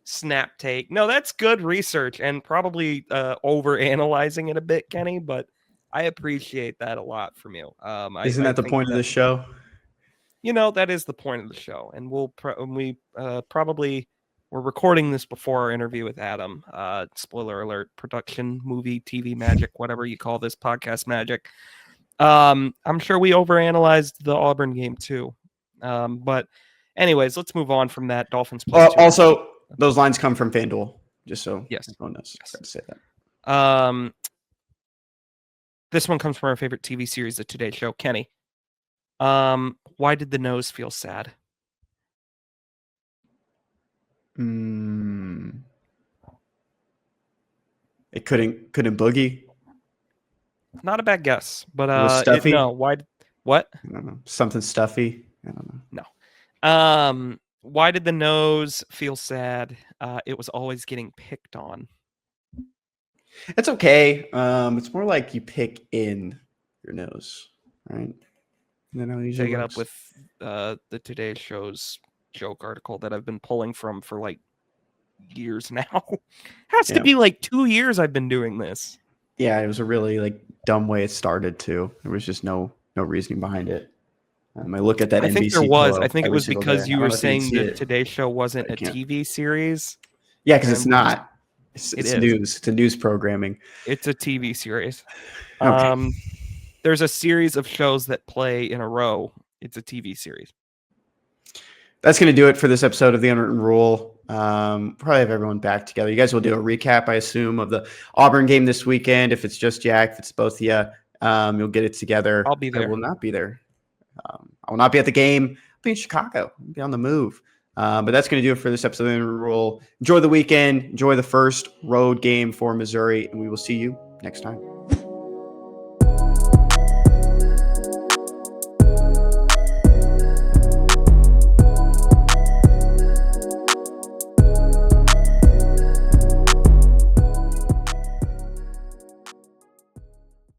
snap take. No, that's good research and probably over analyzing it a bit, Kenny, but I appreciate that a lot from you. Isn't that the point of this show? that is the point of the show. And we're recording this before our interview with Adam. Spoiler alert, production, movie, TV magic, whatever you call this podcast magic. I'm sure we overanalyzed the Auburn game too. But anyways, let's move on from that. Dolphins plus 2. Also, those lines come from FanDuel, just so everyone knows. Yes. Got to say that. This one comes from our favorite TV series, The Today Show. Kenny, why did the nose feel sad? It couldn't boogie. Not a bad guess, but it was stuffy. Why? What? I don't know. Something stuffy. I don't know. No. Why did the nose feel sad? It was always getting picked on. It's okay. It's more like you pick in your nose, right? Take it up with the Today Show's joke article that I've been pulling from for like years now. Has to be like 2 years I've been doing this. Yeah, it was a really like dumb way it started too. There was just no reasoning behind it. I look at that. I think NBC there was. pillow I think it was because you were saying the it. Today Show wasn't a TV series. Yeah, because it's not. It's news. It's a news programming. It's a TV series. Okay. There's a series of shows that play in a row. It's a TV series. That's going to do it for this episode of The Unwritten Rule. Probably have everyone back together. You guys will do a recap, I assume, of the Auburn game this weekend. If it's just Jack, if it's both of you, you'll get it together. I'll be there. I will not be there. I will not be at the game. I'll be in Chicago. I'll be on the move. But that's going to do it for this episode of The Unwritten Rule. Enjoy the weekend. Enjoy the first road game for Missouri, and we will see you next time.